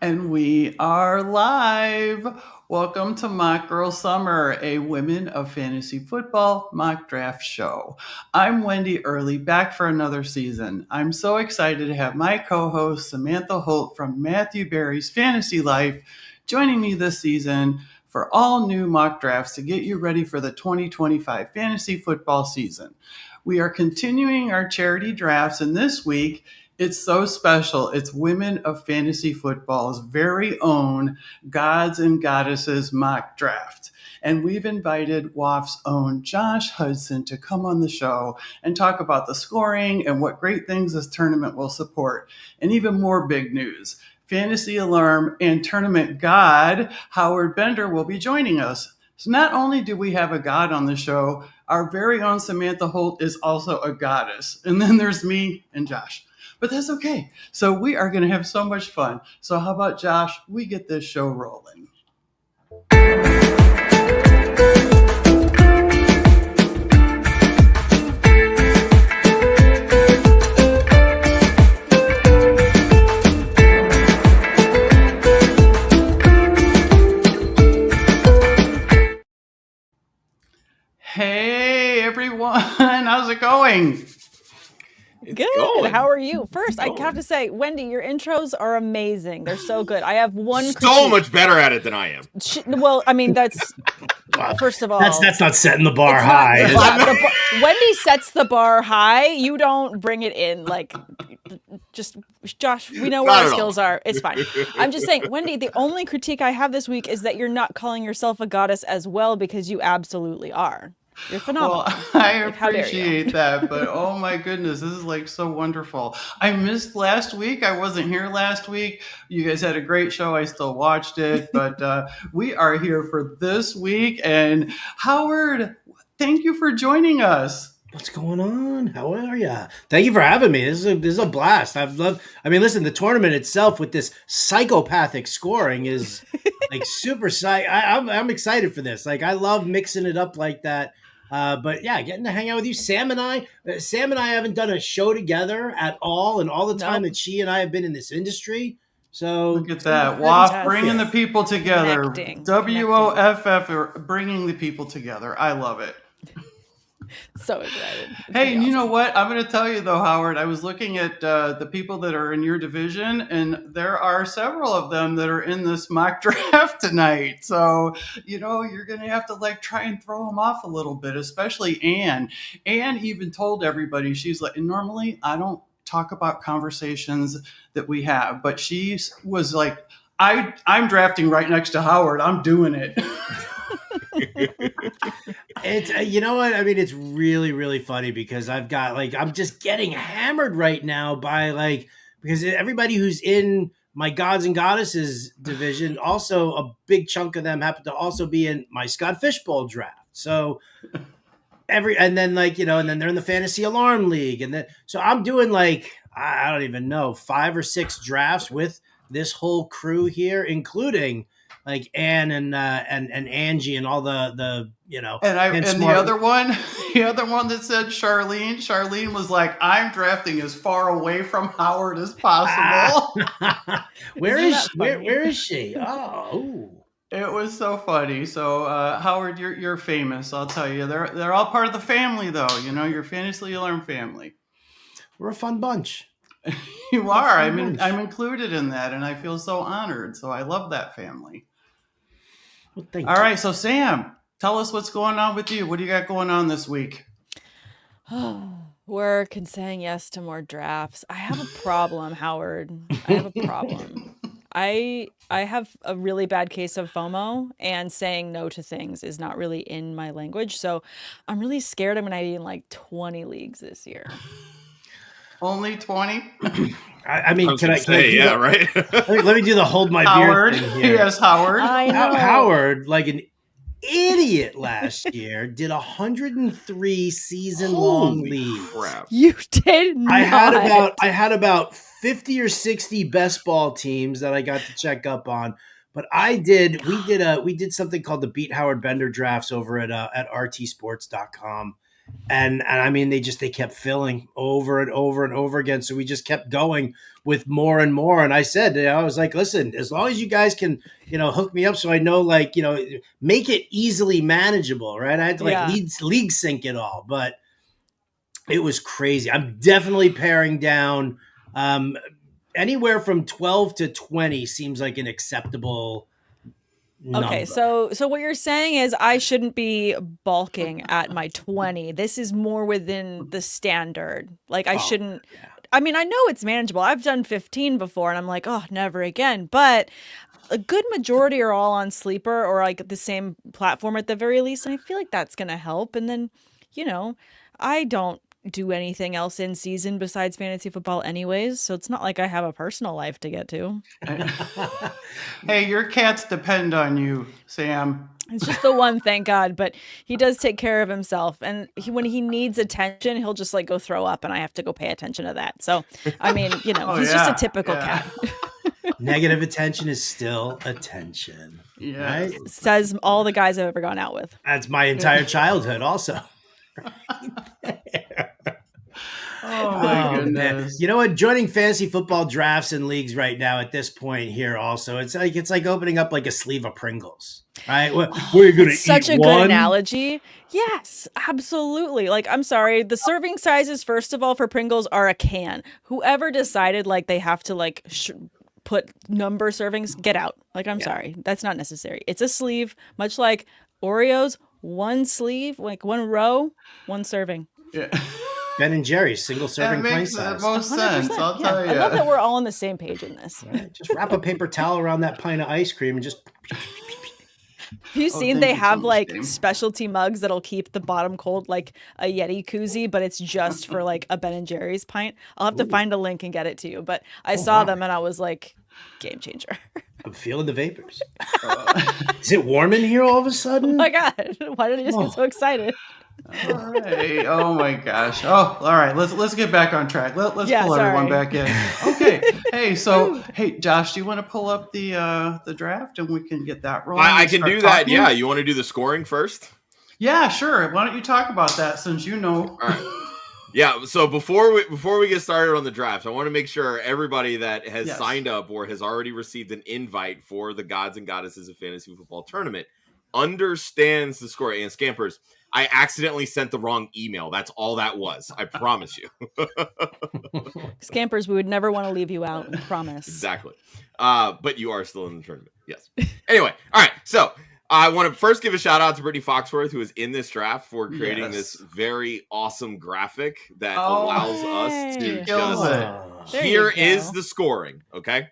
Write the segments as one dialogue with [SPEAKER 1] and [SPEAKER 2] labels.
[SPEAKER 1] And we are live. Welcome to Mock Girl Summer, a Women of Fantasy Football mock draft show. I'm Wendi Earley, back for another season. I'm so excited to have my co-host Samantha Holt from Matthew Berry's Fantasy Life joining me this season for all new mock drafts to get you ready for the 2025 fantasy football season. We are continuing our charity drafts, and this week it's so special. It's Women of Fantasy Football's very own Gods and Goddesses mock draft. And we've invited WOFF's own Josh Hudson to come on the show and talk about the scoring and what great things this tournament will support. And even more big news. Fantasy alarm and tournament god Howard Bender will be joining us. So not only do we have a god on the show, our very own Samantha Holt is also a goddess. And then there's me and Josh. But that's okay. So we are going to have so much fun. So how about, Josh, we get this show rolling? Hey, everyone. How's it going?
[SPEAKER 2] Good. How are you? First, I have to say, Wendi, your intros are amazing. They're so good. I have one critique.
[SPEAKER 3] So much better at it than I am.
[SPEAKER 2] Well, I mean, that's first of all,
[SPEAKER 4] that's not setting the bar high.
[SPEAKER 2] Wendi sets the bar high. You don't bring it in. Like, just Josh, we know where our skills are. It's fine. I'm just saying, Wendi, the only critique I have this week is that you're not calling yourself a goddess as well, because you absolutely are. You're phenomenal.
[SPEAKER 1] Well, I appreciate that, but oh my goodness, this is like so wonderful. I missed last week. I wasn't here last week. You guys had a great show. I still watched it, but we are here for this week. And Howard, thank you for joining us.
[SPEAKER 4] What's going on? How are you? Thank you for having me. This is a blast. Listen, the tournament itself with this psychopathic scoring is like super I'm excited for this. Like, I love mixing it up like that. But yeah, getting to hang out with you. Sam and I haven't done a show together at all, and all the time that she and I have been in this industry. So
[SPEAKER 1] look at that. WOFF bringing the people together. WOFF bringing the people together. I love it.
[SPEAKER 2] So excited.
[SPEAKER 1] Hey, and you know what? I'm going to tell you though, Howard, I was looking at the people that are in your division, and there are several of them that are in this mock draft tonight. So, you're going to have to try and throw them off a little bit, especially Anne. Anne even told everybody, she's like, normally I don't talk about conversations that we have, but she was like, I'm drafting right next to Howard. I'm doing it.
[SPEAKER 4] It's you know what I mean. It's really, really funny because I've got I'm just getting hammered right now by because everybody who's in my Gods and Goddesses division, also a big chunk of them happen to also be in my Scott Fishbowl draft. So and then they're in the Fantasy Alarm League, and then so I'm doing I don't even know 5 or 6 drafts with this whole crew here, including Anne and Angie and all the
[SPEAKER 1] the other one that said Charlene was like, I'm drafting as far away from Howard as possible.
[SPEAKER 4] Where is she? Oh,
[SPEAKER 1] it was so funny. So Howard, you're famous. I'll tell you, they're all part of the family though. Your Fantasy Alarm family.
[SPEAKER 4] We're a fun bunch.
[SPEAKER 1] You are. I'm included in that, and I feel so honored. So I love that family. Well, all right, so Sam, tell us what's going on with you. What do you got going on this week?
[SPEAKER 2] Work and saying yes to more drafts. I have a problem, Howard. I have a problem. I have a really bad case of FOMO, and saying no to things is not really in my language. So I'm really scared I'm going to be in 20 leagues this year.
[SPEAKER 1] Only 20?
[SPEAKER 4] I mean, can I
[SPEAKER 3] right?
[SPEAKER 4] let me do the hold my
[SPEAKER 1] Howard.
[SPEAKER 4] beer thing here.
[SPEAKER 1] Yes, Howard.
[SPEAKER 2] I know.
[SPEAKER 4] Howard, like an idiot last year, did 103 season-long leagues.
[SPEAKER 3] Crap.
[SPEAKER 2] You did not.
[SPEAKER 4] I had about 50 or 60 best ball teams that I got to check up on. But we did something called the Beat Howard Bender drafts over at rtsports.com. And I mean, they kept filling over and over and over again. So we just kept going with more and more. And I said, I was like, listen, as long as you guys can, hook me up so I know, like, make it easily manageable, right? I had to league sync it all, but it was crazy. I'm definitely paring down. Anywhere from 12 to 20 seems like an acceptable number.
[SPEAKER 2] Okay, so what you're saying is I shouldn't be balking at my 20. This is more within the standard. Like I shouldn't. Yeah. I mean, I know it's manageable. I've done 15 before, and I'm like, oh, never again. But a good majority are all on Sleeper or like the same platform at the very least, and I feel like that's gonna help. And then, I don't do anything else in season besides fantasy football anyways, so it's not like I have a personal life to get to.
[SPEAKER 1] Hey, your cats depend on you, Sam.
[SPEAKER 2] It's just the one, thank God, but he does take care of himself, and when he needs attention, he'll just like go throw up, and I have to go pay attention to that. So I mean, he's just a typical cat.
[SPEAKER 4] Negative attention is still attention.
[SPEAKER 1] Yeah,
[SPEAKER 4] right?
[SPEAKER 2] Says all the guys I've ever gone out with.
[SPEAKER 4] That's my entire childhood also.
[SPEAKER 1] Oh my goodness.
[SPEAKER 4] Man. You know what? Joining fantasy football drafts and leagues right now at this point here also, it's like opening up like a sleeve of Pringles. Right? Where are you going to eat
[SPEAKER 2] such a
[SPEAKER 4] one?
[SPEAKER 2] good analogy. Yes, absolutely. Like, I'm sorry. The serving sizes, first of all, for Pringles are a can. Whoever decided like they have to like put number servings, get out. Like, I'm sorry. That's not necessary. It's a sleeve, much like Oreos, one sleeve, like one row, one serving.
[SPEAKER 1] Yeah.
[SPEAKER 4] Ben and Jerry's single serving
[SPEAKER 1] that
[SPEAKER 4] plain
[SPEAKER 1] makes
[SPEAKER 4] size.
[SPEAKER 1] the most sense. I'll tell you.
[SPEAKER 2] I love that we're all on the same page in this.
[SPEAKER 4] Right. Just wrap a paper towel around that pint of ice cream and just.
[SPEAKER 2] Have you seen they have like specialty mugs that'll keep the bottom cold, like a Yeti koozie, but it's just for like a Ben and Jerry's pint? I'll have to find a link and get it to you. But I saw them and I was like, game changer.
[SPEAKER 4] I'm feeling the vapors. Is it warm in here all of a sudden?
[SPEAKER 2] Oh my God. Why did I just get so excited?
[SPEAKER 1] All right. Oh my gosh. Oh, all right. Let's get back on track. Let's pull everyone back in. Okay. Hey, Josh, do you want to pull up the draft and we can get that rolling?
[SPEAKER 3] I can do that. Talking? Yeah. You want to do the scoring first?
[SPEAKER 1] Yeah, sure. Why don't you talk about that since you know?
[SPEAKER 3] All right. Yeah. So before we get started on the draft, I want to make sure everybody that has signed up or has already received an invite for the Gods and Goddesses of Fantasy Football Tournament understands the score. And Scampers, I accidentally sent the wrong email. That's all that was. I promise you.
[SPEAKER 2] Scampers, we would never want to leave you out. I promise.
[SPEAKER 3] Exactly. But you are still in the tournament. Yes. Anyway. All right. So I want to first give a shout out to Brittany Foxworth, who is in this draft, for creating this very awesome graphic that allows us to just. Here is the scoring. Okay.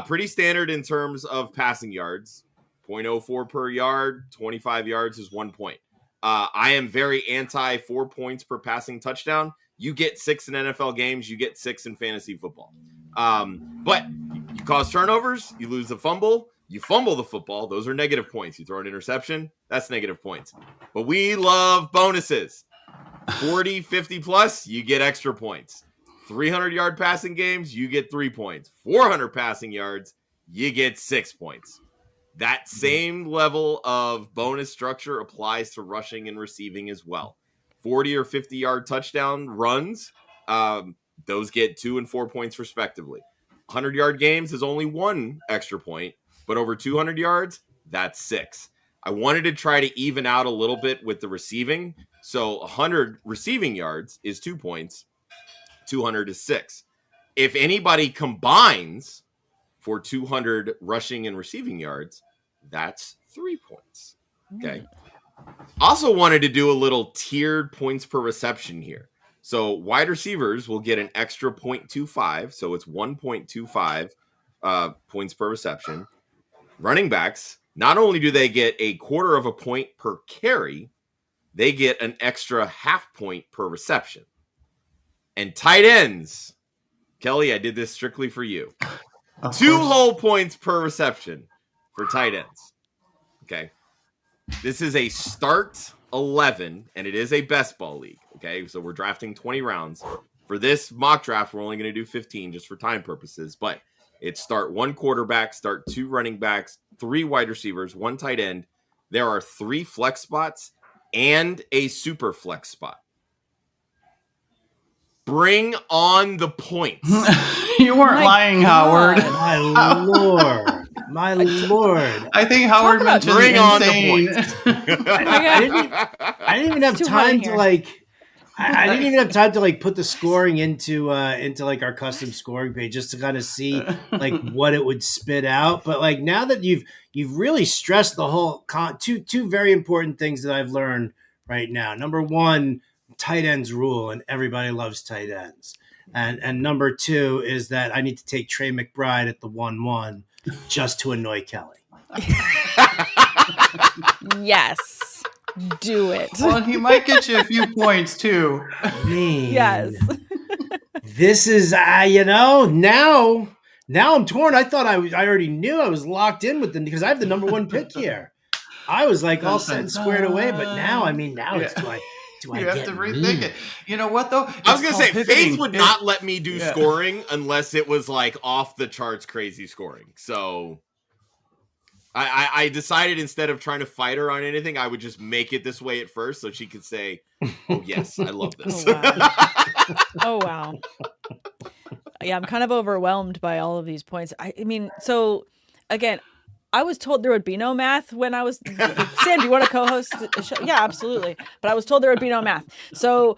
[SPEAKER 3] Pretty standard in terms of passing yards. 0.04 per yard. 25 yards is 1 point. I am very anti 4 points per passing touchdown. You get 6 in NFL games. You get 6 in fantasy football. But you cause turnovers. You lose the fumble. You fumble the football. Those are negative points. You throw an interception. That's negative points. But we love bonuses. 40, 50 plus, you get extra points. 300-yard passing games, you get 3 points. 400 passing yards, you get 6 points. That same level of bonus structure applies to rushing and receiving as well. 40 or 50-yard touchdown runs, those get 2 and 4 points respectively. 100-yard games is only 1 extra point, but over 200 yards, that's 6. I wanted to try to even out a little bit with the receiving. So 100 receiving yards is 2 points. 200 is 6. If anybody combines for 200 rushing and receiving yards, that's 3 points. Okay. Also wanted to do a little tiered points per reception here. So wide receivers will get an extra 0.25. So it's 1.25 points per reception. Running backs, not only do they get a 1/4 point per carry, they get an extra 0.5 point per reception. And tight ends, Kelly, I did this strictly for you. 2 whole points per reception for tight ends. Okay. This is a start 11, and it is a best ball league. Okay. So we're drafting 20 rounds. For this mock draft, we're only going to do 15 just for time purposes. But it's start 1 quarterback, start 2 running backs, 3 wide receivers, 1 tight end. There are 3 flex spots and a Superflex spot. Bring on the points.
[SPEAKER 1] You weren't lying, Howard.
[SPEAKER 4] My Lord. My Lord.
[SPEAKER 1] I think Howard mentioned
[SPEAKER 3] bring
[SPEAKER 1] insane.
[SPEAKER 3] on the points.
[SPEAKER 4] I didn't even have time to I didn't even have time to like put the scoring into like our custom scoring page just to kind of see like what it would spit out. But like now that you've really stressed the whole two very important things that I've learned right now. Number one, tight ends rule, and everybody loves tight ends. And number two is that I need to take Trey McBride at the 1-1 just to annoy Kelly.
[SPEAKER 2] Yes. Do it.
[SPEAKER 1] Well, he might get you a few points too.
[SPEAKER 4] Man,
[SPEAKER 2] Yes.
[SPEAKER 4] This is now I'm torn. I thought I already knew I was locked in with them because I have the number one pick here. I was like all set and squared away, but now it's do I
[SPEAKER 1] you have
[SPEAKER 4] get
[SPEAKER 1] to rethink
[SPEAKER 4] me?
[SPEAKER 1] it. You know what though?
[SPEAKER 3] I was going to say,
[SPEAKER 1] pivoting.
[SPEAKER 3] Faith would not let me do scoring unless it was like off the charts crazy scoring. So I decided instead of trying to fight her on anything, I would just make it this way at first so she could say, oh, yes, I love this.
[SPEAKER 2] Oh, wow. Yeah, I'm kind of overwhelmed by all of these points. I mean, so again, I was told there would be no math when I was Sam, do you want to co-host the show? Yeah, absolutely. But I was told there would be no math. So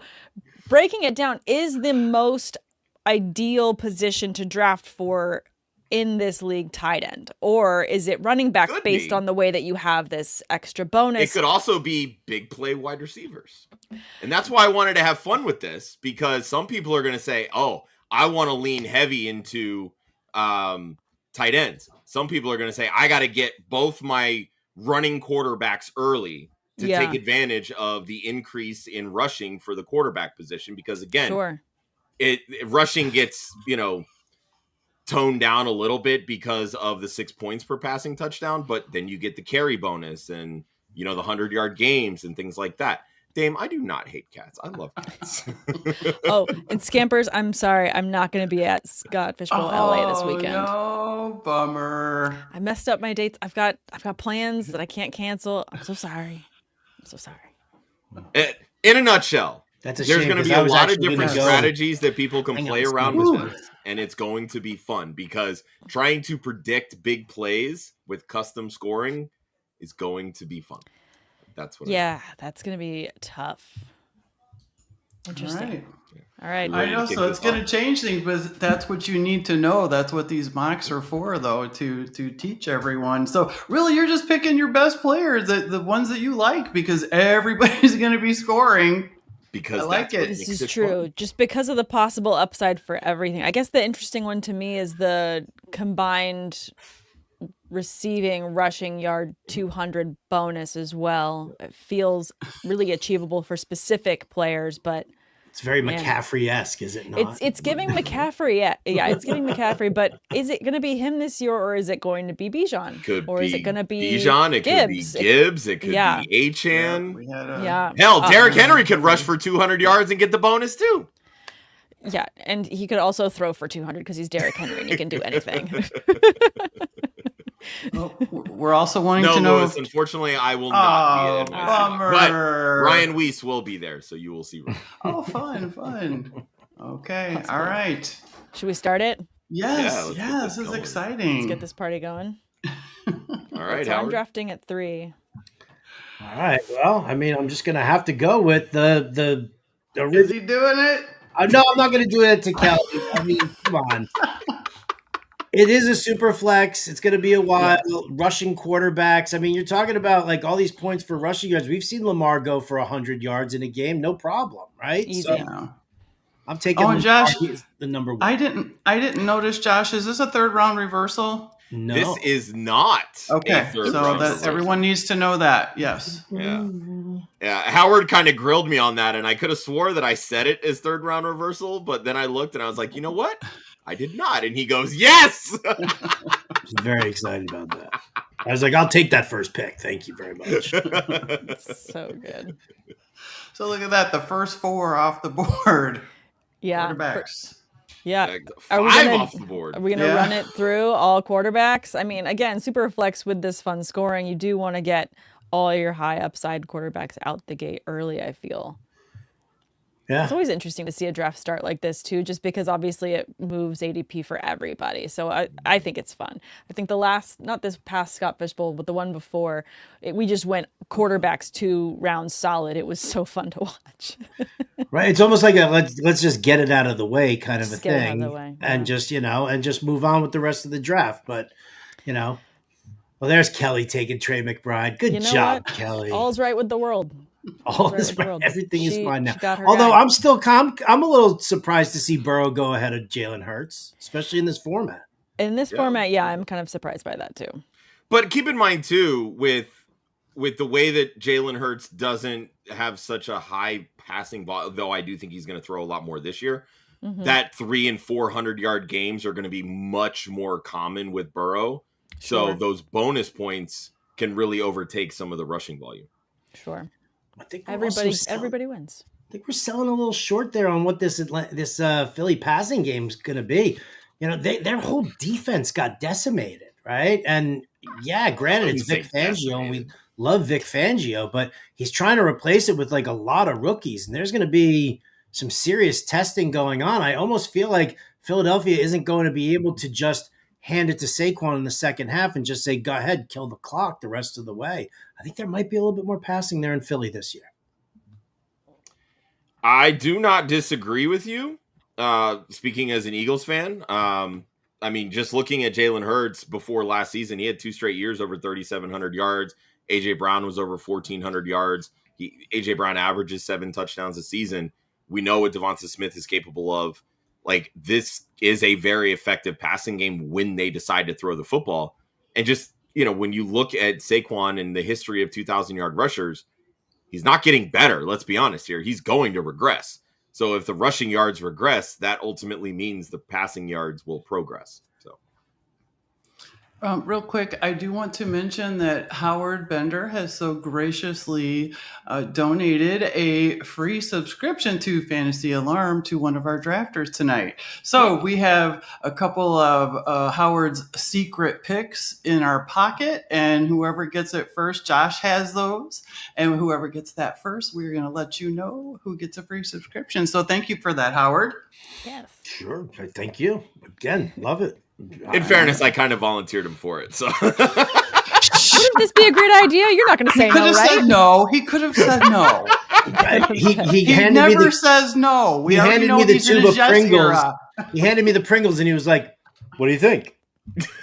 [SPEAKER 2] breaking it down, is the most ideal position to draft for in this league tight end, or is it running back based on the way that you have this extra bonus?
[SPEAKER 3] It could also be big play wide receivers. And that's why I wanted to have fun with this, because some people are going to say, oh, I want to lean heavy into tight ends. Some people are going to say, I got to get both my running quarterbacks early to take advantage of the increase in rushing for the quarterback position. Because again, rushing gets, toned down a little bit because of the 6 points per passing touchdown, but then you get the carry bonus and, the 100-yard games and things like that. Dame, I do not hate cats. I love cats.
[SPEAKER 2] Oh, and Scampers, I'm sorry. I'm not going to be at Scott Fishbowl LA this weekend.
[SPEAKER 1] No, bummer.
[SPEAKER 2] I messed up my dates. I've got plans that I can't cancel. I'm so sorry.
[SPEAKER 3] In a nutshell,
[SPEAKER 4] there's
[SPEAKER 3] going to be a lot of different strategies that people can play around with this, and it's going to be fun because trying to predict big plays with custom scoring is going to be fun. That's what.
[SPEAKER 2] Yeah, that's going to be tough. Interesting. All right.
[SPEAKER 1] I know, so it's going to change things, but that's what you need to know. That's what these mocks are for, though, to teach everyone. So really, you're just picking your best players, the ones that you like, because everybody's going to be scoring.
[SPEAKER 3] Because
[SPEAKER 1] I like it.
[SPEAKER 2] This is true. Fun. Just because of the possible upside for everything. I guess the interesting one to me is the combined receiving rushing yard 200 bonus as well. It feels really achievable for specific players, but
[SPEAKER 4] it's very McCaffrey-esque, is it not?
[SPEAKER 2] It's giving McCaffrey, yeah, it's giving McCaffrey, but is it going to be him this year, or is it going to be Bijan? Is it going to be
[SPEAKER 3] Bijan? It
[SPEAKER 2] Gibbs?
[SPEAKER 3] Could be Gibbs. It could be Achane.
[SPEAKER 2] Yeah.
[SPEAKER 3] Hell, Derrick Henry could rush for 200 yards and get the bonus too.
[SPEAKER 2] Yeah, and he could also throw for 200 because he's Derrick Henry and he can do anything.
[SPEAKER 1] Well, we're also wanting to know.
[SPEAKER 3] Lewis, unfortunately, I will not be at
[SPEAKER 1] bummer.
[SPEAKER 3] But Ryan Weiss will be there, so you will see.
[SPEAKER 1] Oh, fun. Okay, all right.
[SPEAKER 2] Should we start it?
[SPEAKER 1] Yes, this is exciting.
[SPEAKER 2] Let's get this party going.
[SPEAKER 3] All right,
[SPEAKER 2] so I'm drafting at 3.
[SPEAKER 4] All right. Well, I mean, I'm just gonna have to go with the.
[SPEAKER 1] Is he doing it?
[SPEAKER 4] No, I'm not gonna do it to Kelly. I mean, come on. It is a super flex. It's going to be a while. Rushing quarterbacks. I mean, you're talking about like all these points for rushing yards. We've seen Lamar go for 100 yards in a game, no problem, right?
[SPEAKER 2] Easy.
[SPEAKER 4] So I'm taking
[SPEAKER 1] Josh,
[SPEAKER 4] the number 1.
[SPEAKER 1] I didn't notice, Josh. Is this a 3rd round reversal?
[SPEAKER 4] No,
[SPEAKER 3] this is not.
[SPEAKER 1] Okay, so that everyone needs to know that. Yes.
[SPEAKER 3] Yeah. Howard kind of grilled me on that, and I could have swore that I said it as 3rd round reversal, but then I looked and I was like, you know what? I did not. And he goes, yes!
[SPEAKER 4] I was very excited about that. I was like, I'll take that first pick. Thank you very much.
[SPEAKER 2] So good.
[SPEAKER 1] So look at that. The first 4 off the board.
[SPEAKER 2] Yeah.
[SPEAKER 1] Quarterbacks.
[SPEAKER 2] Yeah.
[SPEAKER 3] 5 off the board.
[SPEAKER 2] Are we going to run it through all quarterbacks? I mean, again, super flex with this fun scoring, you do want to get all your high upside quarterbacks out the gate early, I feel.
[SPEAKER 4] Yeah.
[SPEAKER 2] It's always interesting to see a draft start like this too, just because obviously it moves ADP for everybody. So I think it's fun. I think not this past Scott Fish Bowl, but the one before, we just went quarterbacks 2 rounds solid. It was so fun to watch.
[SPEAKER 4] Right. It's almost like a let's just get it out of the way kind of a
[SPEAKER 2] Get it out of
[SPEAKER 4] thing.
[SPEAKER 2] the way,
[SPEAKER 4] And just move on with the rest of the draft. But, well, there's Kelly taking Trey McBride. Good job,
[SPEAKER 2] what?
[SPEAKER 4] Kelly.
[SPEAKER 2] All's right with the world.
[SPEAKER 4] All is right. Everything is fine now.
[SPEAKER 2] Although
[SPEAKER 4] guy. I'm a little surprised to see Burrow go ahead of Jalen Hurts, especially in this format.
[SPEAKER 2] In this format, yeah, I'm kind of surprised by that too.
[SPEAKER 3] But keep in mind too, with the way that Jalen Hurts doesn't have such a high passing volume, though I do think he's going to throw a lot more this year, that 300 and 400 yard games are going to be much more common with Burrow.
[SPEAKER 2] Sure.
[SPEAKER 3] So those bonus points can really overtake some of the rushing volume.
[SPEAKER 2] Sure.
[SPEAKER 4] I think
[SPEAKER 2] everybody wins.
[SPEAKER 4] I think we're selling a little short there on what this Philly passing game is going to be. Their whole defense got decimated, right? And yeah, granted, it's Vic Fangio, and we love Vic Fangio, but he's trying to replace it with like a lot of rookies, and there's going to be some serious testing going on. I almost feel like Philadelphia isn't going to be able to just hand it to Saquon in the second half and just say, go ahead, kill the clock the rest of the way. I think there might be a little bit more passing there in Philly this year.
[SPEAKER 3] I do not disagree with you. Speaking as an Eagles fan, I mean, just looking at Jalen Hurts before last season, he had 2 straight years over 3,700 yards. A.J. Brown was over 1,400 yards. A.J. Brown averages 7 touchdowns a season. We know what Devonta Smith is capable of. Like, this is a very effective passing game when they decide to throw the football. And just, when you look at Saquon and the history of 2,000-yard rushers, he's not getting better. Let's be honest here. He's going to regress. So if the rushing yards regress, that ultimately means the passing yards will progress. So,
[SPEAKER 1] real quick, I do want to mention that Howard Bender has so graciously donated a free subscription to Fantasy Alarm to one of our drafters tonight. So we have a couple of Howard's secret picks in our pocket, and whoever gets it first, Josh has those, and whoever gets that first, we're going to let you know who gets a free subscription. So thank you for that, Howard.
[SPEAKER 2] Yes.
[SPEAKER 4] Sure. Thank you. Again, love it.
[SPEAKER 3] In fairness, I kind of volunteered him for it. So
[SPEAKER 2] wouldn't this be a great idea? You're not going to say no, right?
[SPEAKER 1] Said no. He could have said no. He never says no.
[SPEAKER 4] He handed me the tube of Pringles. He handed me the Pringles, and he was like, "What do you think?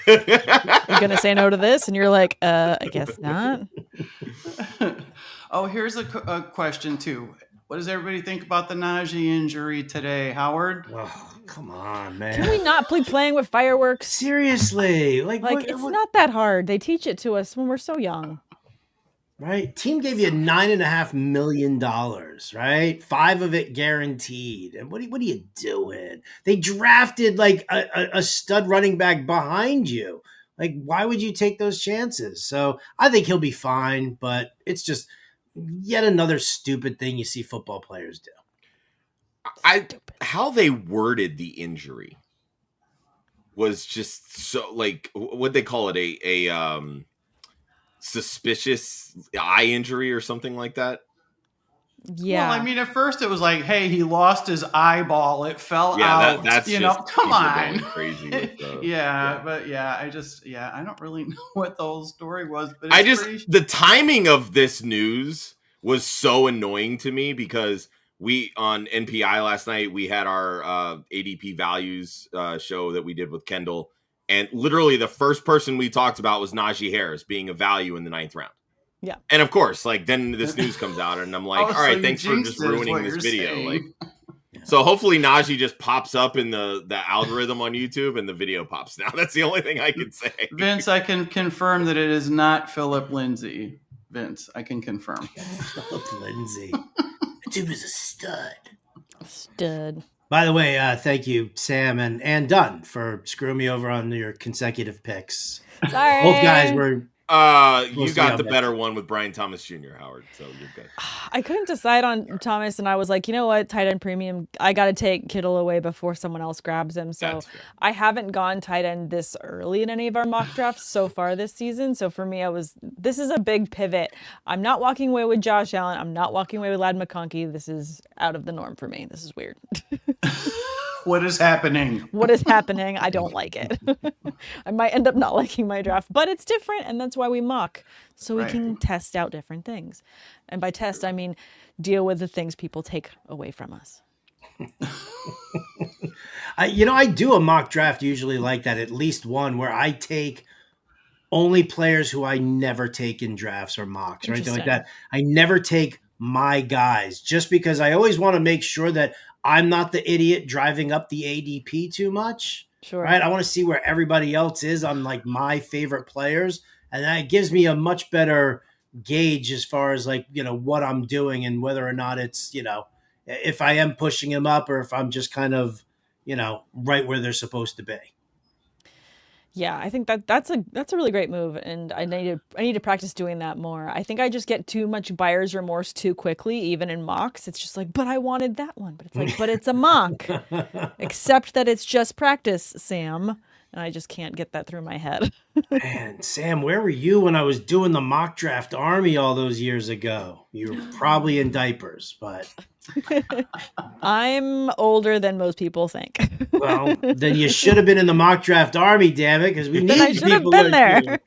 [SPEAKER 2] You're going to say no to this?" And you're like, "I guess not."
[SPEAKER 1] Oh, here's a question too. What does everybody think about the Najee injury today, Howard?
[SPEAKER 4] Oh, come on, man.
[SPEAKER 2] Can we not be playing with fireworks?
[SPEAKER 4] Seriously. Like
[SPEAKER 2] it's not that hard. They teach it to us when we're so young.
[SPEAKER 4] Right? Team gave you $9.5 million, right? 5 of it guaranteed. And what are you doing? They drafted like a stud running back behind you. Like, why would you take those chances? So I think he'll be fine, but it's just yet another stupid thing you see football players do.
[SPEAKER 3] How they worded the injury was just so, like, what they call it, a suspicious eye injury or something like that.
[SPEAKER 2] Yeah.
[SPEAKER 1] Well, I mean, at first it was like, hey, he lost his eyeball. It fell out.
[SPEAKER 3] That's
[SPEAKER 1] come on.
[SPEAKER 3] Crazy with,
[SPEAKER 1] but I don't really know what the whole story was. But
[SPEAKER 3] the timing of this news was so annoying to me because we on NPI last night, we had our ADP values show that we did with Kendall. And literally the first person we talked about was Najee Harris being a value in the 9th round.
[SPEAKER 2] Yeah.
[SPEAKER 3] And of course, like, then this news comes out and I'm like, all right, thanks for just ruining this video.
[SPEAKER 1] Saying.
[SPEAKER 3] Like, so hopefully Najee just pops up in the algorithm on YouTube and the video pops now. That's the only thing I can say.
[SPEAKER 1] Vince, I can confirm that it is not Philip Lindsay. Vince, I can confirm.
[SPEAKER 4] Philip Lindsay. That dude was a stud. By the way, thank you, Sam and Dunn, for screwing me over on your consecutive picks.
[SPEAKER 2] Sorry.
[SPEAKER 4] Both guys were
[SPEAKER 3] You got the better one with Brian Thomas Jr., Howard, so you're good.
[SPEAKER 2] I couldn't decide on Thomas, and I was like, you know what, tight end premium, I got to take Kittle away before someone else grabs him. So I haven't gone tight end this early in any of our mock drafts so far this season. So for me, this is a big pivot. I'm not walking away with Josh Allen. I'm not walking away with Ladd McConkey. This is out of the norm for me. This is weird.
[SPEAKER 1] What is happening?
[SPEAKER 2] What is happening? I don't like it. I might end up not liking my draft, but it's different, and that's why we mock, so we can test out different things. And by test, I mean deal with the things people take away from us.
[SPEAKER 4] I do a mock draft usually like that, at least one, where I take only players who I never take in drafts or mocks or anything like that. I never take my guys, just because I always want to make sure that I'm not the idiot driving up the ADP too much.
[SPEAKER 2] Sure.
[SPEAKER 4] Right. I want to see where everybody else is on like my favorite players. And that gives me a much better gauge as far as like, what I'm doing and whether or not it's, if I am pushing them up or if I'm just kind of, right where they're supposed to be.
[SPEAKER 2] Yeah, I think that's a really great move, and I need to practice doing that more. I think I just get too much buyer's remorse too quickly, even in mocks. It's just like, but I wanted that one. But it's like, but it's a mock, except that it's just practice, Sam. And I just can't get that through my head.
[SPEAKER 4] Man, Sam, where were you when I was doing the mock draft army all those years ago? You were probably in diapers, but...
[SPEAKER 2] I'm older than most people think.
[SPEAKER 4] Well, then you should have been in the mock draft army, damn it, because we need
[SPEAKER 2] I should have been there.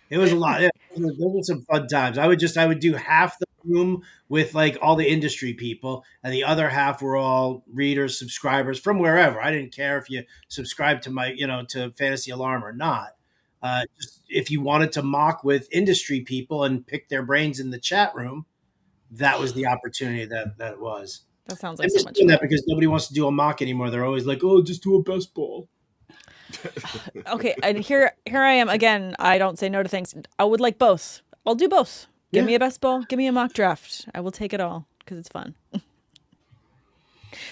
[SPEAKER 4] It was a lot. There were some fun times. I would do half the room with like all the industry people, and the other half were all readers, subscribers from wherever. I didn't care if you subscribed to my, to Fantasy Alarm or not. Just if you wanted to mock with industry people and pick their brains in the chat room, that was the opportunity that it was.
[SPEAKER 2] That sounds like
[SPEAKER 4] so
[SPEAKER 2] much fun.
[SPEAKER 4] That because nobody wants to do a mock anymore. They're always like, "Oh, just do a best ball."
[SPEAKER 2] Okay, and here I am again. I don't say no to things. I would like both. I'll do both. Give me a best ball. Give me a mock draft. I will take it all because it's fun.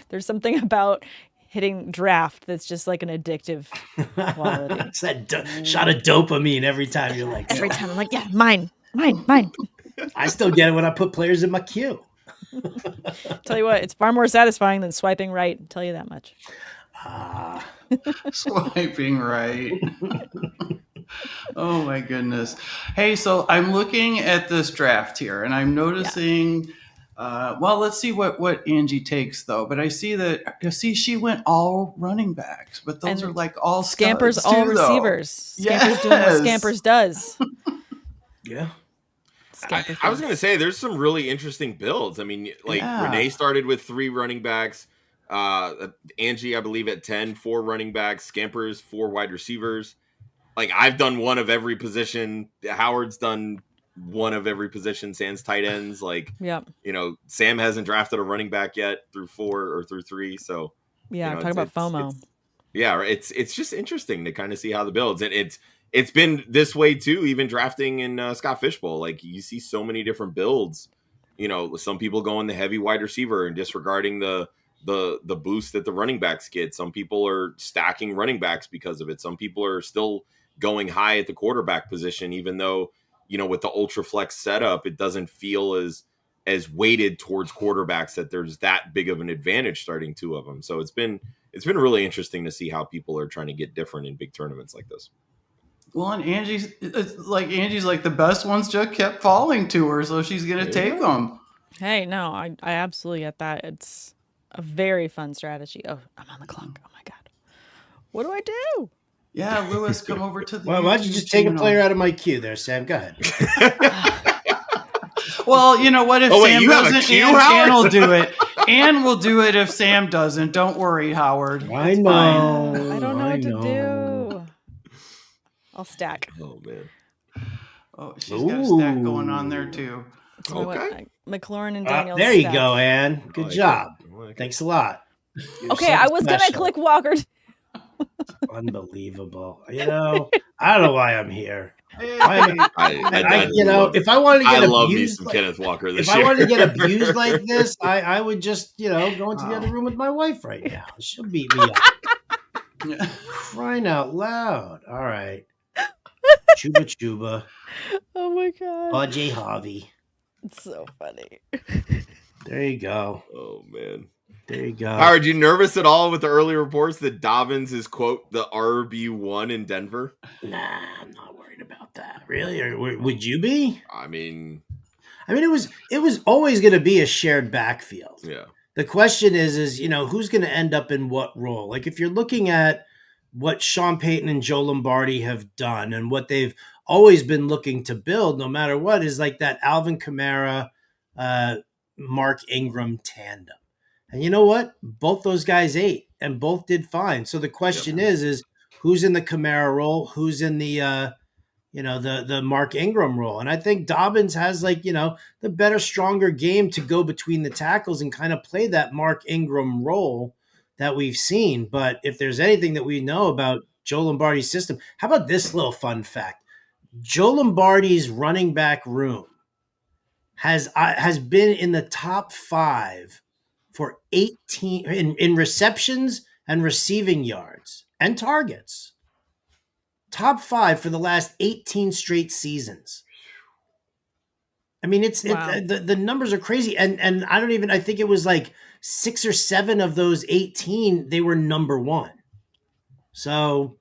[SPEAKER 2] There's something about hitting draft that's just like an addictive quality.
[SPEAKER 4] It's that shot of dopamine every time you're like.
[SPEAKER 2] Every time I'm like, yeah, mine.
[SPEAKER 4] I still get it when I put players in my queue.
[SPEAKER 2] Tell you what, it's far more satisfying than swiping right. I'll tell you that much.
[SPEAKER 1] Swiping right. Oh my goodness. Hey, so I'm looking at this draft here and I'm noticing well, let's see what Angie takes though. But I see she went all running backs, but those are like all
[SPEAKER 2] Scampers, all
[SPEAKER 1] too,
[SPEAKER 2] receivers. Scampers doing what Scampers does.
[SPEAKER 4] Yeah.
[SPEAKER 3] I was going to say there's some really interesting builds. I mean, like Renee started with 3 running backs. Angie, I believe at 10, 4 running backs, Scampers, 4 wide receivers. Like I've done one of every position. Howard's done one of every position. Sam's tight ends. Like, Sam hasn't drafted a running back yet through 4 or through 3. So
[SPEAKER 2] talk about FOMO.
[SPEAKER 3] It's just interesting to kind of see how the builds, and it's been this way too, even drafting in Scott Fishbowl. Like you see so many different builds, some people going the heavy wide receiver and disregarding the boost that the running backs get. Some people are stacking running backs because of it. Some people are still going high at the quarterback position, even though, with the ultra flex setup, it doesn't feel as weighted towards quarterbacks that there's that big of an advantage starting 2 of them. So it's been really interesting to see how people are trying to get different in big tournaments like this.
[SPEAKER 1] Well, and Angie's like the best ones just kept falling to her, so she's going to take them.
[SPEAKER 2] Hey, no, I absolutely get that. It's a very fun strategy. Oh, I'm on the clock. Oh my God. What do I do?
[SPEAKER 1] Yeah, Lewis, come over to the
[SPEAKER 4] Well, why don't you just take a player out of my queue there, Sam? Go ahead.
[SPEAKER 1] Well, you know what? If Sam doesn't,
[SPEAKER 3] Ann
[SPEAKER 1] will do it. Ann will do it if Sam doesn't. Don't worry, Howard.
[SPEAKER 4] I know.
[SPEAKER 2] I don't know what to do. I'll stack.
[SPEAKER 3] Oh, man.
[SPEAKER 1] Oh, she's got a stack going on there, too.
[SPEAKER 3] Okay.
[SPEAKER 2] McLaurin and Daniel.
[SPEAKER 4] There you go, Ann. Good job. Thanks a lot.
[SPEAKER 2] Okay, I was going to click Walker.
[SPEAKER 4] Unbelievable. I don't know why I'm here.
[SPEAKER 1] Hey.
[SPEAKER 4] If I wanted to get
[SPEAKER 3] I love me
[SPEAKER 4] abused,
[SPEAKER 3] some Kenneth Walker this
[SPEAKER 4] if
[SPEAKER 3] year.
[SPEAKER 4] I wanted to get abused like this, I would just, go into the other room with my wife right now. She'll beat me up. Crying out loud. All right. Chuba Chuba.
[SPEAKER 2] Oh my god.
[SPEAKER 4] RJ Harvey.
[SPEAKER 2] It's so funny.
[SPEAKER 4] There you go.
[SPEAKER 3] Oh man.
[SPEAKER 4] There you go.
[SPEAKER 3] Howard, you nervous at all with the early reports that Dobbins is, quote, the RB1 in Denver?
[SPEAKER 4] Nah, I'm not worried about that. Really? Or would you be?
[SPEAKER 3] I mean,
[SPEAKER 4] it was always going to be a shared backfield.
[SPEAKER 3] yeah.
[SPEAKER 4] The question is, who's going to end up in what role? Like, if you're looking at what Sean Payton and Joe Lombardi have done and what they've always been looking to build, no matter what, is like that Alvin Kamara, Mark Ingram tandem. And you know what? Both those guys ate and both did fine. So the question is who's in the Kamara role? Who's in the, the Mark Ingram role? And I think Dobbins has the better, stronger game to go between the tackles and kind of play that Mark Ingram role that we've seen. But if there's anything that we know about Joe Lombardi's system, how about this little fun fact? Joe Lombardi's running back room has been in the top 5 for 18 in receptions and receiving yards and targets. Top 5 for the last 18 straight seasons. I mean, it's the numbers are crazy. And I think it was like 6 or 7 of those 18, they were number 1. So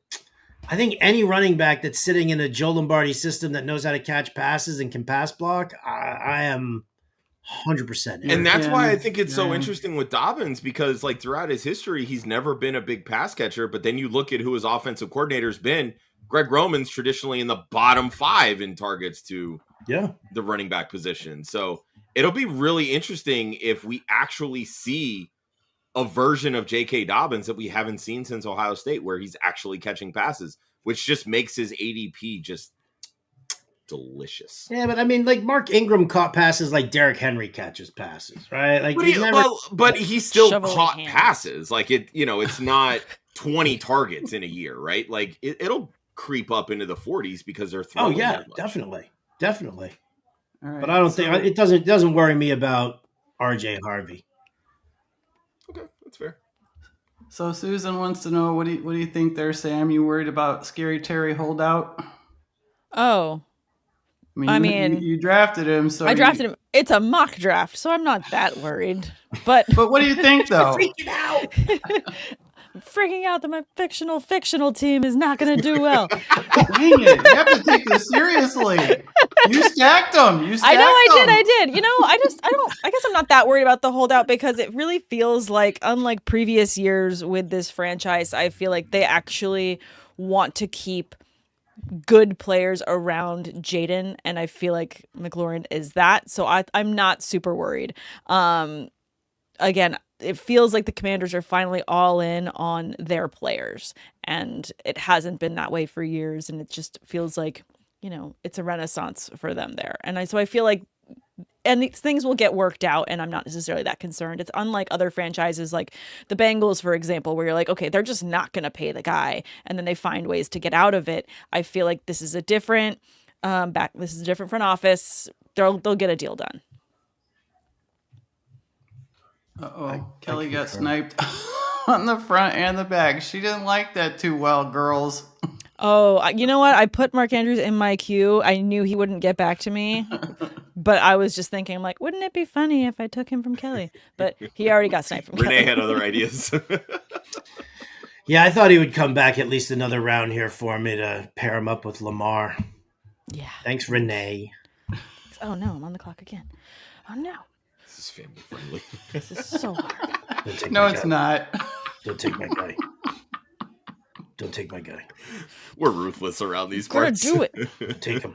[SPEAKER 4] I think any running back that's sitting in a Joe Lombardi system that knows how to catch passes and can pass block, I am 100%.
[SPEAKER 3] And that's why I think it's so interesting with Dobbins, because like throughout his history, he's never been a big pass catcher. But then you look at who his offensive coordinator's been. Greg Roman's traditionally in the bottom 5 in targets to the running back position. So it'll be really interesting if we actually see a version of J.K. Dobbins that we haven't seen since Ohio State, where he's actually catching passes, which just makes his ADP just delicious.
[SPEAKER 4] Yeah, but I mean, like Mark Ingram caught passes like Derrick Henry catches passes, right? Like,
[SPEAKER 3] but he still caught passes. Like it's not 20 targets in a year, right? Like it'll creep up into the 40s because they're throwing.
[SPEAKER 4] Oh yeah, definitely. All right, but I don't think it doesn't worry me about RJ Harvey.
[SPEAKER 3] Okay, that's fair.
[SPEAKER 1] So Susan wants to know, what do you think there, Sam? You worried about Scary Terry holdout?
[SPEAKER 2] Oh,
[SPEAKER 1] I mean, you drafted him, so
[SPEAKER 2] I drafted him. It's a mock draft, so I'm not that worried. But
[SPEAKER 1] what do you think, though?
[SPEAKER 4] Freaking out.
[SPEAKER 2] Freaking out that my fictional team is not going to do well.
[SPEAKER 1] Dang it! You have to take this seriously. You stacked them.
[SPEAKER 2] I did. I guess I'm not that worried about the holdout, because it really feels like, unlike previous years with this franchise, I feel like they actually want to keep good players around Jaden, and I feel like McLaurin is that. So I'm not super worried. Again, it feels like the Commanders are finally all in on their players, and it hasn't been that way for years. And it just feels like, it's a renaissance for them there. And so I feel like, and these things will get worked out, and I'm not necessarily that concerned. It's unlike other franchises like the Bengals, for example, where you're like, okay, they're just not going to pay the guy, and then they find ways to get out of it. I feel like this is a different front office. They'll get a deal done.
[SPEAKER 1] Uh-oh. Kelly got sniped on the front and the back. She didn't like that too well, girls.
[SPEAKER 2] Oh, you know what? I put Mark Andrews in my queue. I knew he wouldn't get back to me, but I was just thinking, I'm like, wouldn't it be funny if I took him from Kelly? But he already got sniped from
[SPEAKER 3] Renee
[SPEAKER 2] Kelly.
[SPEAKER 3] had other ideas.
[SPEAKER 4] Yeah, I thought he would come back at least another round here for me to pair him up with Lamar.
[SPEAKER 2] Yeah.
[SPEAKER 4] Thanks, Renee.
[SPEAKER 2] Oh, no, I'm on the clock again. Oh, no.
[SPEAKER 3] This is family friendly.
[SPEAKER 2] This is so hard.
[SPEAKER 1] No, it's not.
[SPEAKER 4] Don't take my guy. Don't take my guy.
[SPEAKER 3] We're ruthless around these parts.
[SPEAKER 2] Do it.
[SPEAKER 4] Take him.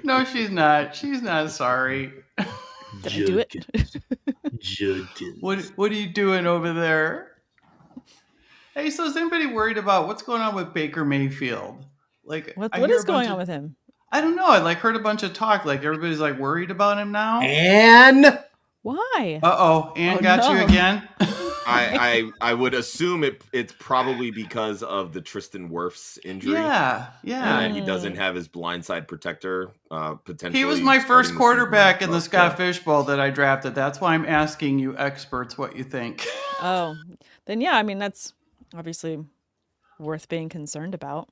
[SPEAKER 1] No, she's not. She's not sorry.
[SPEAKER 2] Did I do it?
[SPEAKER 4] Judkins.
[SPEAKER 1] What are you doing over there? Hey, so is anybody worried about what's going on with Baker Mayfield? Like,
[SPEAKER 2] What is going on with him?
[SPEAKER 1] I don't know. I heard a bunch of talk. Like, everybody's worried about him now.
[SPEAKER 4] And
[SPEAKER 2] why?
[SPEAKER 1] Uh-oh. Ann got you again?
[SPEAKER 3] I would assume it's probably because of the Tristan Wirfs injury.
[SPEAKER 1] Yeah.
[SPEAKER 3] And he doesn't have his blindside protector potentially.
[SPEAKER 1] He was my first quarterback in the Scott Fish Bowl that I drafted. That's why I'm asking you experts what you think.
[SPEAKER 2] Oh, then yeah, that's obviously worth being concerned about.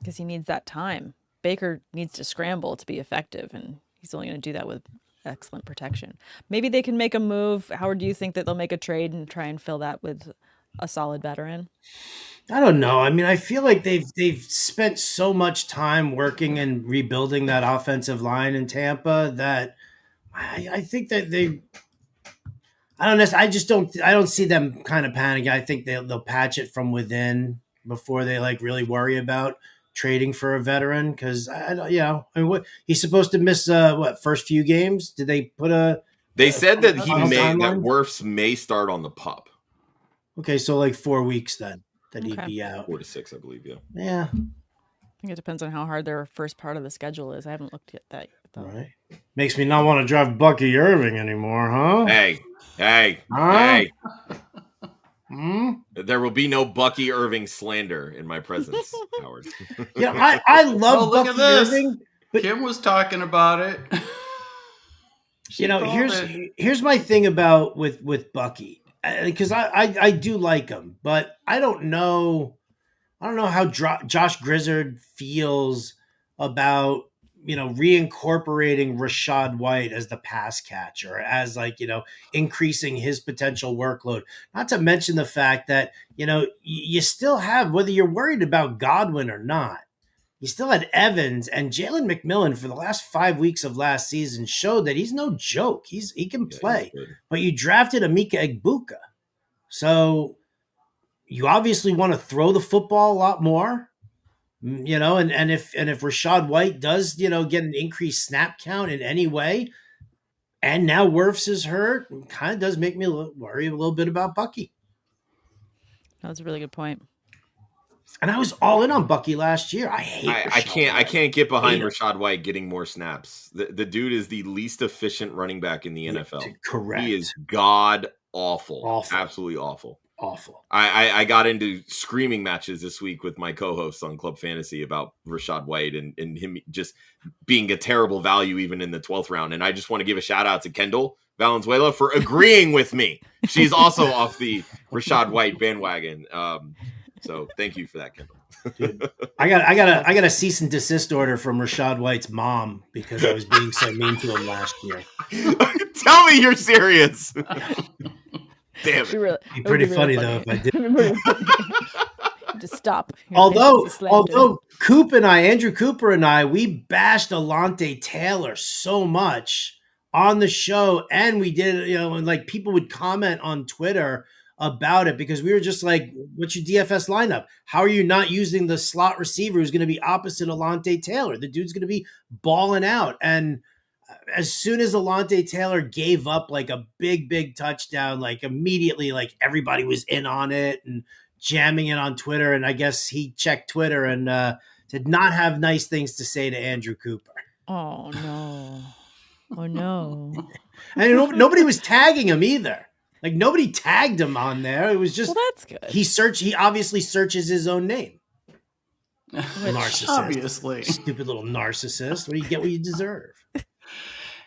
[SPEAKER 2] Because he needs that time. Baker needs to scramble to be effective, and he's only going to do that with excellent protection. Maybe they can make a move. Howard, do you think that they'll make a trade and try and fill that with a solid veteran?
[SPEAKER 4] I don't know. I mean, I feel like they've spent so much time working and rebuilding that offensive line in Tampa that I think that I don't see them kind of panicking. I think they'll patch it from within before they like really worry about trading for a veteran, because what he's supposed to miss first few games. Did they put a?
[SPEAKER 3] They said that he may
[SPEAKER 4] timeline?
[SPEAKER 3] that WOFF may start on the pup.
[SPEAKER 4] Okay, so like 4 weeks then that he'd
[SPEAKER 2] Okay.
[SPEAKER 4] be out.
[SPEAKER 3] 4 to 6, I believe. Yeah.
[SPEAKER 4] Yeah.
[SPEAKER 2] I think it depends on how hard their first part of the schedule is. I haven't looked at that yet, though.
[SPEAKER 4] Right. Makes me not want to draft Bucky Irving anymore, huh?
[SPEAKER 3] Hey.
[SPEAKER 4] Hmm?
[SPEAKER 3] There will be no Bucky Irving slander in my presence, Howard.
[SPEAKER 4] Yeah, I love
[SPEAKER 1] look
[SPEAKER 4] Bucky
[SPEAKER 1] at this.
[SPEAKER 4] Irving. But
[SPEAKER 1] Kim was talking about it.
[SPEAKER 4] Here's my thing about with Bucky, because I do like him, but I don't know how Josh Grizzard feels about reincorporating Rachaad White as the pass catcher, as increasing his potential workload. Not to mention the fact that you still have, whether you're worried about Godwin or not, you still had Evans, and Jalen McMillan for the last 5 weeks of last season showed that he's no joke. He can play, but you drafted Emeka Egbuka. So you obviously want to throw the football a lot more, and if Rachaad White does, get an increased snap count in any way, and now Wirfs is hurt, it kind of does make me worry a little bit about Bucky.
[SPEAKER 2] That's a really good point.
[SPEAKER 4] And I was all in on Bucky last year. I
[SPEAKER 3] can't get behind Rachaad White getting more snaps. The dude is the least efficient running back in the NFL.
[SPEAKER 4] Correct.
[SPEAKER 3] He is god awful. Absolutely awful.
[SPEAKER 4] Awful.
[SPEAKER 3] I got into screaming matches this week with my co-hosts on Club Fantasy about Rachaad White and him just being a terrible value even in the 12th round. And I just want to give a shout out to Kendall Valenzuela for agreeing with me. She's also off the Rachaad White bandwagon. So thank you for that, Kendall.
[SPEAKER 4] Dude, I got a cease and desist order from Rachaad White's mom because I was being so mean to him last year.
[SPEAKER 3] Tell me you're serious. Damn it.
[SPEAKER 4] It'd be pretty funny though if I did.
[SPEAKER 2] Just stop.
[SPEAKER 4] Although Andrew Cooper and I, we bashed Alontae Taylor so much on the show, and we did, and like people would comment on Twitter about it because we were just like, what's your DFS lineup? How are you not using the slot receiver who's going to be opposite Alontae Taylor? The dude's going to be balling out. And as soon as Alontae Taylor gave up like a big touchdown, like immediately, like everybody was in on it and jamming it on Twitter. And I guess he checked Twitter and did not have nice things to say to Andrew Cooper.
[SPEAKER 2] Oh no.
[SPEAKER 4] And nobody was tagging him either. Like nobody tagged him on there. It was just,
[SPEAKER 2] well, that's good.
[SPEAKER 4] He obviously searches his own name.
[SPEAKER 1] Narcissist. Obviously.
[SPEAKER 4] Stupid little narcissist. What do you get what you deserve?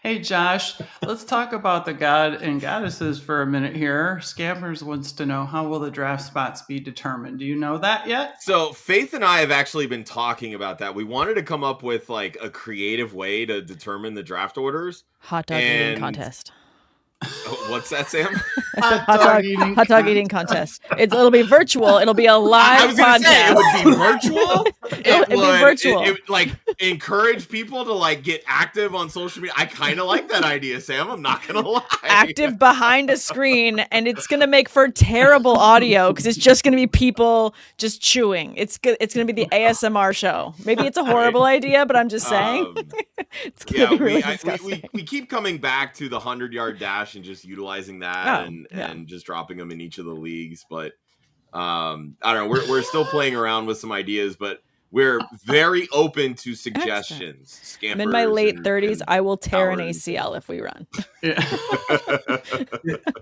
[SPEAKER 1] Hey, Josh, let's talk about the god and goddesses for a minute here. Scammers wants to know, how will the draft spots be determined? Do you know that yet?
[SPEAKER 3] So Faith and I have actually been talking about that. We wanted to come up with like a creative way to determine the draft orders.
[SPEAKER 2] Hot dog eating contest.
[SPEAKER 3] What's that, Sam?
[SPEAKER 2] Hot dog eating contest. It'll be virtual. It'll be a live contest.
[SPEAKER 3] It would be virtual.
[SPEAKER 2] It'd be virtual.
[SPEAKER 3] It would like encourage people to like get active on social media. I kind of like that idea, Sam. I'm not gonna lie.
[SPEAKER 2] Active behind a screen, and it's gonna make for terrible audio because it's just gonna be people just chewing. It's gonna be the ASMR show. Maybe it's a horrible idea, but I'm just saying. It's gonna be really disgusting.
[SPEAKER 3] We keep coming back to the 100-yard dash and just utilizing that and just dropping them in each of the leagues. But I don't know. We're still playing around with some ideas, but we're very open to suggestions.
[SPEAKER 2] I'm in my late 30s. I will tear an ACL if we run.
[SPEAKER 1] Yeah.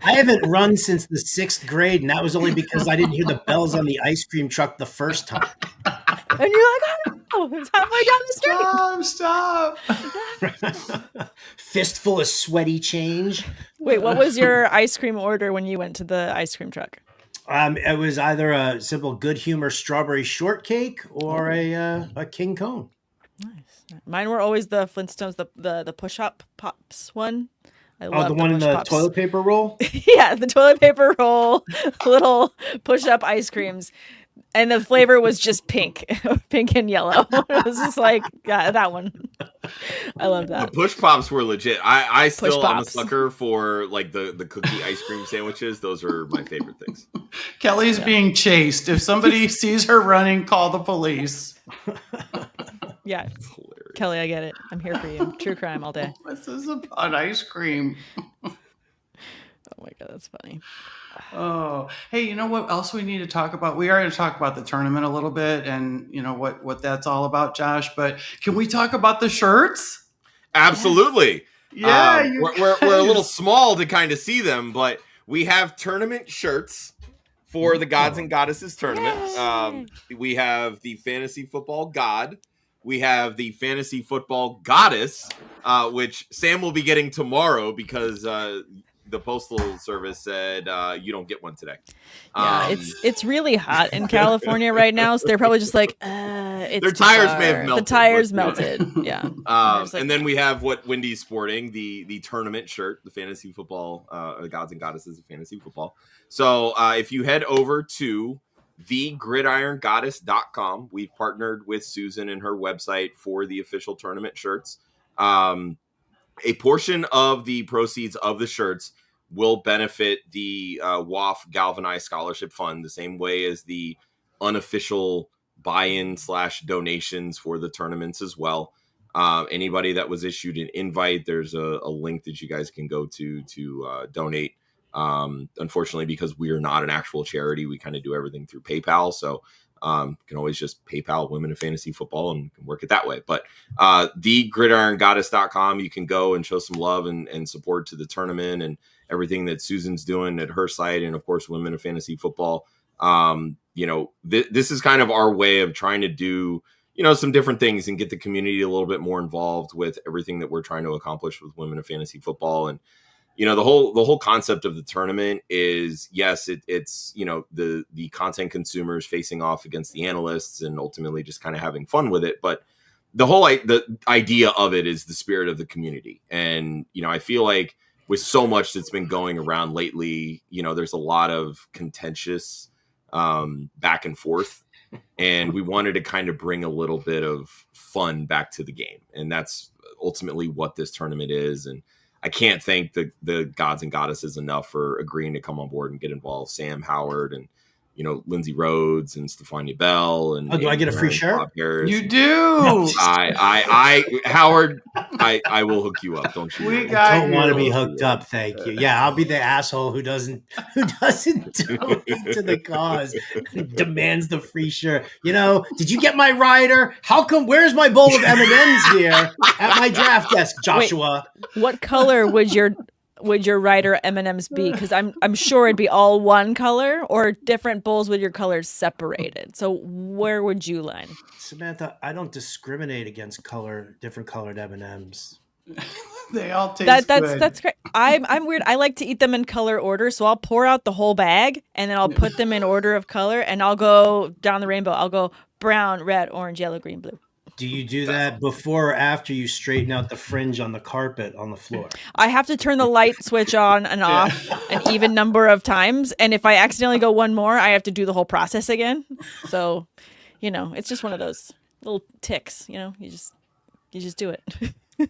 [SPEAKER 4] I haven't run since the 6th grade, and that was only because I didn't hear the bells on the ice cream truck the first time.
[SPEAKER 2] And you're like, oh, it's halfway down the street.
[SPEAKER 4] Stop. Fistful of sweaty change.
[SPEAKER 2] Wait, what was your ice cream order when you went to the ice cream truck?
[SPEAKER 4] It was either a simple good humor strawberry shortcake or a king cone.
[SPEAKER 2] Nice. Mine were always the Flintstones, the push-up pops one. I love
[SPEAKER 4] the one in the toilet paper roll?
[SPEAKER 2] Yeah, the toilet paper roll, little push-up ice creams. And the flavor was just pink and yellow. It was just like, yeah, that one. I love that.
[SPEAKER 3] The push pops were legit. I still am a sucker for like the cookie ice cream sandwiches. Those are my favorite things.
[SPEAKER 1] Kelly's being chased. If somebody sees her running, call the police.
[SPEAKER 2] Yeah. Kelly, I get it. I'm here for you. True crime all day.
[SPEAKER 1] This is about ice cream.
[SPEAKER 2] Oh my God, that's funny.
[SPEAKER 1] Oh, hey, you know what else we need to talk about? We are going to talk about the tournament a little bit and you know what that's all about, Josh, but can we talk about the shirts?
[SPEAKER 3] Absolutely.
[SPEAKER 1] Yeah.
[SPEAKER 3] We're a little small to kind of see them, but we have tournament shirts for the Gods and Goddesses tournament. We have the Fantasy Football God. We have the Fantasy Football Goddess, which Sam will be getting tomorrow because the postal service said you don't get one today.
[SPEAKER 2] Yeah, it's really hot in California right now, so they're probably just like, it's
[SPEAKER 3] their tires may have melted.
[SPEAKER 2] The tires melted. Yeah.
[SPEAKER 3] And then we have what Wendy's sporting, the tournament shirt, the Fantasy Football, Gods and Goddesses of Fantasy Football. So if you head over to thegridirongoddess.com, we've partnered with Susan and her website for the official tournament shirts. A portion of the proceeds of the shirts will benefit the WOFF Galvanized Scholarship Fund, the same way as the unofficial buy-in / donations for the tournaments as well. Anybody that was issued an invite, there's a link that you guys can go to donate. Unfortunately, because we are not an actual charity, we kind of do everything through PayPal. So you can always just PayPal Women in Fantasy Football and work it that way. But thegridirongoddess.com, you can go and show some love and support to the tournament and everything that Susan's doing at her site. And of course, Women in Fantasy Football. This is kind of our way of trying to do, some different things and get the community a little bit more involved with everything that we're trying to accomplish with Women in Fantasy Football. And the whole concept of the tournament is, yes, it's the content consumers facing off against the analysts and ultimately just kind of having fun with it. But the idea of it is the spirit of the community. And, I feel like with so much that's been going around lately, there's a lot of contentious back and forth. And we wanted to kind of bring a little bit of fun back to the game. And that's ultimately what this tournament is. And I can't thank the Gods and Goddesses enough for agreeing to come on board and get involved. Sam Howard and, Lindsay Rhodes and Stefania Bell. And
[SPEAKER 4] do I get a free shirt?
[SPEAKER 1] You do.
[SPEAKER 3] Howard, I will hook you up. Don't you?
[SPEAKER 4] I don't want to be hooked up. Thank you. Yeah, I'll be the asshole who doesn't donate to the cause, demands the free shirt. Did you get my rider? How come? Where's my bowl of M&Ms here at my draft desk, Joshua?
[SPEAKER 2] Wait, what color would your rider M&Ms be? Because I'm sure it'd be all one color, or different bowls with your colors separated. So where would you line?
[SPEAKER 4] Samantha, I don't discriminate against different colored M&Ms.
[SPEAKER 1] They all taste good.
[SPEAKER 2] That's great. I'm weird. I like to eat them in color order, so I'll pour out the whole bag and then I'll put them in order of color, and I'll go down the rainbow. I'll go brown, red, orange, yellow, green, blue.
[SPEAKER 4] Do you do that before or after you straighten out the fringe on the carpet on the floor?
[SPEAKER 2] I have to turn the light switch on and off an even number of times. And if I accidentally go one more, I have to do the whole process again. So, it's just one of those little ticks, you just do it.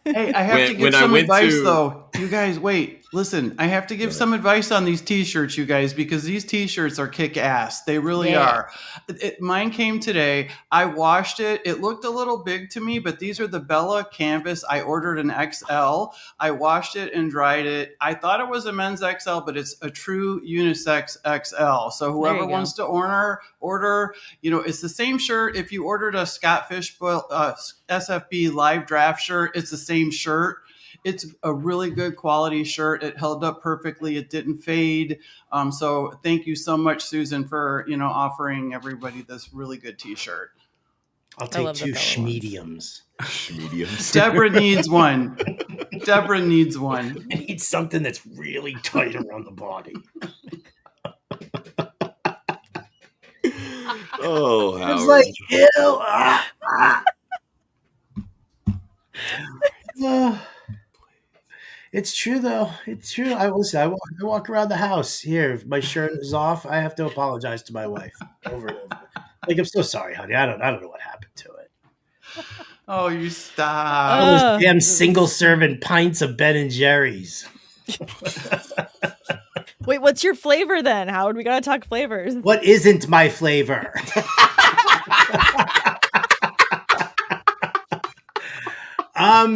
[SPEAKER 1] Hey, I have to give some advice, though. You guys, wait, listen. I have to give some advice on these T-shirts, you guys, because these T-shirts are kick-ass. They really are. Mine came today. I washed it. It looked a little big to me, but these are the Bella Canvas. I ordered an XL. I washed it and dried it. I thought it was a men's XL, but it's a true unisex XL. So whoever wants to order, it's the same shirt. If you ordered a Scott Fishbowl SFB live draft shirt, it's the same shirt. It's a really good quality shirt. It held up perfectly. It didn't fade. So thank you so much, Susan, for offering everybody this really good T-shirt.
[SPEAKER 4] I'll take 2 schmediums.
[SPEAKER 1] Deborah needs one. I
[SPEAKER 4] need something that's really tight around the body.
[SPEAKER 3] Oh, Howard.
[SPEAKER 4] It's like, ew. It's true, though. It's true. I walk around the house here. If my shirt is off, I have to apologize to my wife over and over. Like, I'm so sorry, honey. I don't know what happened to it.
[SPEAKER 1] Oh, you stop.
[SPEAKER 4] All those damn single-serving pints of Ben and Jerry's.
[SPEAKER 2] Wait, what's your flavor then, Howard? We gotta talk flavors.
[SPEAKER 4] What isn't my flavor? I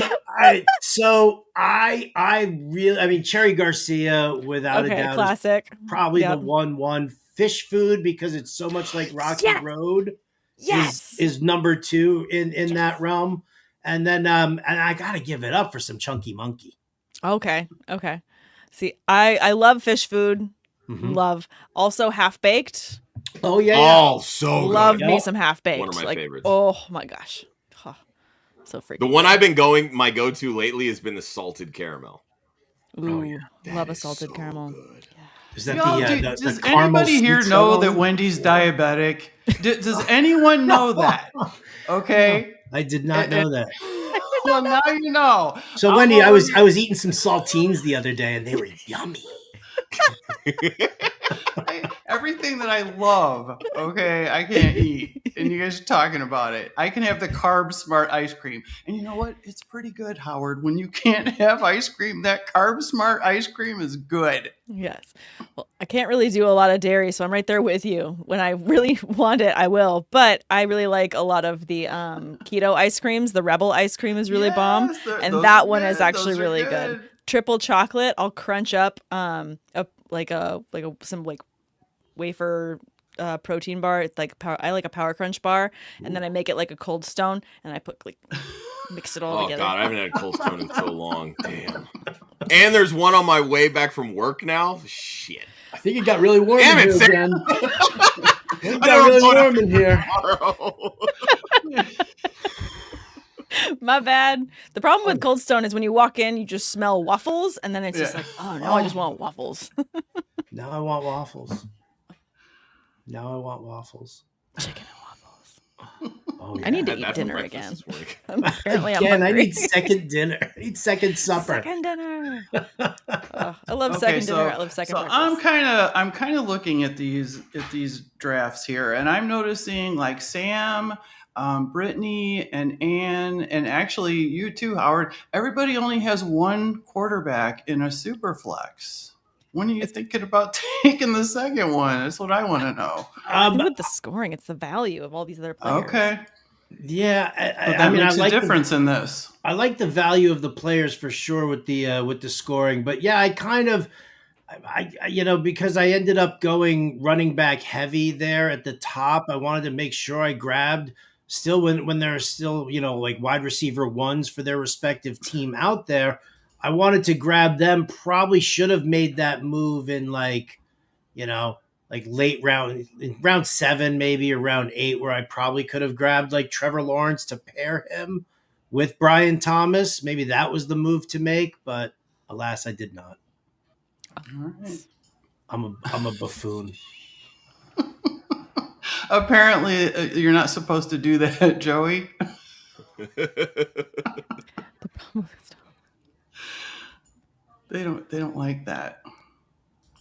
[SPEAKER 4] mean, Cherry Garcia, without a doubt,
[SPEAKER 2] classic.
[SPEAKER 4] Probably the 1-1 fish food, because it's so much like Rocky Road.
[SPEAKER 2] Yes,
[SPEAKER 4] is number 2 in that realm, and then and I gotta give it up for some Chunky Monkey.
[SPEAKER 2] Okay. See, I love fish food.
[SPEAKER 4] Mm-hmm.
[SPEAKER 2] Love also half baked.
[SPEAKER 4] Oh yeah.
[SPEAKER 3] Oh, so
[SPEAKER 2] love
[SPEAKER 3] good.
[SPEAKER 2] me some half baked.
[SPEAKER 3] One of my favorites.
[SPEAKER 2] Oh my gosh, so freaking.
[SPEAKER 3] The one I've been going, my go-to lately has been the salted caramel.
[SPEAKER 2] Ooh, love a salted caramel.
[SPEAKER 3] Good.
[SPEAKER 4] Is that
[SPEAKER 1] does anybody here know that Wendy's diabetic? Does anyone know that? Okay,
[SPEAKER 4] I did not know that.
[SPEAKER 1] Well, now you know.
[SPEAKER 4] So Wendy, I was eating some saltines the other day, and they were yummy.
[SPEAKER 1] Everything that I love, okay, I can't eat. And you guys are talking about it. I can have the Carb Smart ice cream. And you know what? It's pretty good, Howard. When you can't have ice cream, that Carb Smart ice cream is good.
[SPEAKER 2] Yes. Well, I can't really do a lot of dairy, so I'm right there with you. When I really want it, I will. But I really like a lot of the keto ice creams. The Rebel ice cream is really bomb. And that one is actually really good. Triple chocolate. I'll crunch up some wafer protein bar. It's like I like a Power Crunch bar, and then I make it like a Cold Stone, and I put mix it all together.
[SPEAKER 3] Oh God, I haven't had a Cold Stone in so long. Damn. And there's one on my way back from work now. Shit.
[SPEAKER 4] I think it got really warm
[SPEAKER 3] Damn
[SPEAKER 4] in
[SPEAKER 3] it,
[SPEAKER 4] here again. It got really warm in here.
[SPEAKER 2] My bad. The problem with Cold Stone is when you walk in, you just smell waffles, and then it's just like, oh no, I just want waffles.
[SPEAKER 4] Now I want waffles.
[SPEAKER 2] Chicken and waffles.
[SPEAKER 4] Oh, yeah.
[SPEAKER 2] I need to eat dinner again.
[SPEAKER 4] Apparently, I'm hungry. I need second dinner. I need second supper.
[SPEAKER 2] Second dinner. I love second dinner. I love second breakfast.
[SPEAKER 1] I'm kind of looking at these drafts here, and I'm noticing like Sam, Brittany, and Ann, and actually you too, Howard. Everybody only has one quarterback in a Superflex. When are you thinking about taking the second one? That's what I want to know.
[SPEAKER 2] With the scoring, it's the value of all these other players.
[SPEAKER 1] Okay.
[SPEAKER 4] Yeah,
[SPEAKER 1] that makes a difference in this.
[SPEAKER 4] I like the value of the players for sure with the scoring, but yeah, I because I ended up going running back heavy there at the top. I wanted to make sure I grabbed still when there are still like wide receiver ones for their respective team out there. I wanted to grab them. Probably should have made that move in late round, in round 7, maybe, or round 8, where I probably could have grabbed like Trevor Lawrence to pair him with Brian Thomas. Maybe that was the move to make, but alas, I did not.
[SPEAKER 1] All right.
[SPEAKER 4] I'm a buffoon.
[SPEAKER 1] Apparently, you're not supposed to do that, Joey. They don't like that.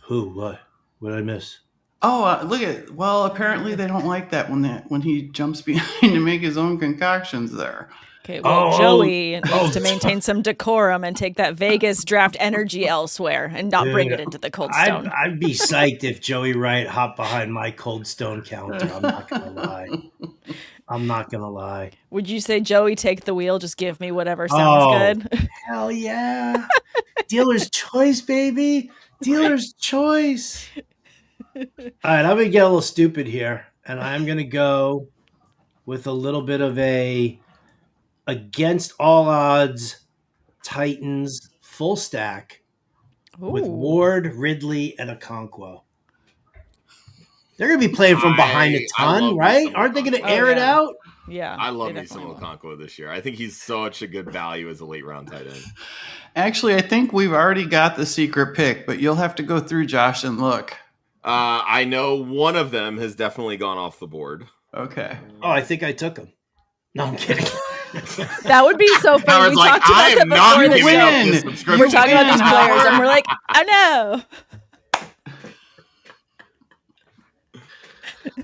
[SPEAKER 4] Who? What? What did I miss?
[SPEAKER 1] Oh, look at. Well, apparently they don't like that when he jumps behind to make his own concoctions there.
[SPEAKER 2] Okay, well, Joey needs to maintain some decorum and take that Vegas draft energy elsewhere and not bring it into the Cold Stone.
[SPEAKER 4] I'd be psyched if Joey Wright hopped behind my Cold Stone counter. I'm not gonna lie.
[SPEAKER 2] Would you say, Joey, take the wheel? Just give me whatever sounds good.
[SPEAKER 4] Hell yeah. Dealer's choice, baby. Dealer's choice. All right, I'm going to get a little stupid here, and I'm going to go with a little bit of a against all odds Titans full stack with Ward, Ridley, and Okonkwo. They're going to be playing from behind a ton, right? Aren't they going to air it out?
[SPEAKER 2] Yeah.
[SPEAKER 3] I love me some Okonkwo this year. I think he's such a good value as a late round tight end.
[SPEAKER 1] Actually, I think we've already got the secret pick, but you'll have to go through, Josh, and look.
[SPEAKER 3] I know one of them has definitely gone off the board.
[SPEAKER 1] Okay.
[SPEAKER 4] Oh, I think I took him. No, I'm kidding.
[SPEAKER 2] That would be so funny.
[SPEAKER 3] Howard's
[SPEAKER 2] We
[SPEAKER 3] like,
[SPEAKER 2] talked about
[SPEAKER 3] I
[SPEAKER 2] that
[SPEAKER 3] am not
[SPEAKER 2] before the
[SPEAKER 3] giving
[SPEAKER 2] show.
[SPEAKER 3] up this
[SPEAKER 1] Win.
[SPEAKER 3] subscription.
[SPEAKER 2] We're talking about these
[SPEAKER 1] Win,
[SPEAKER 2] players,
[SPEAKER 1] Howard.
[SPEAKER 2] and we're like, oh no.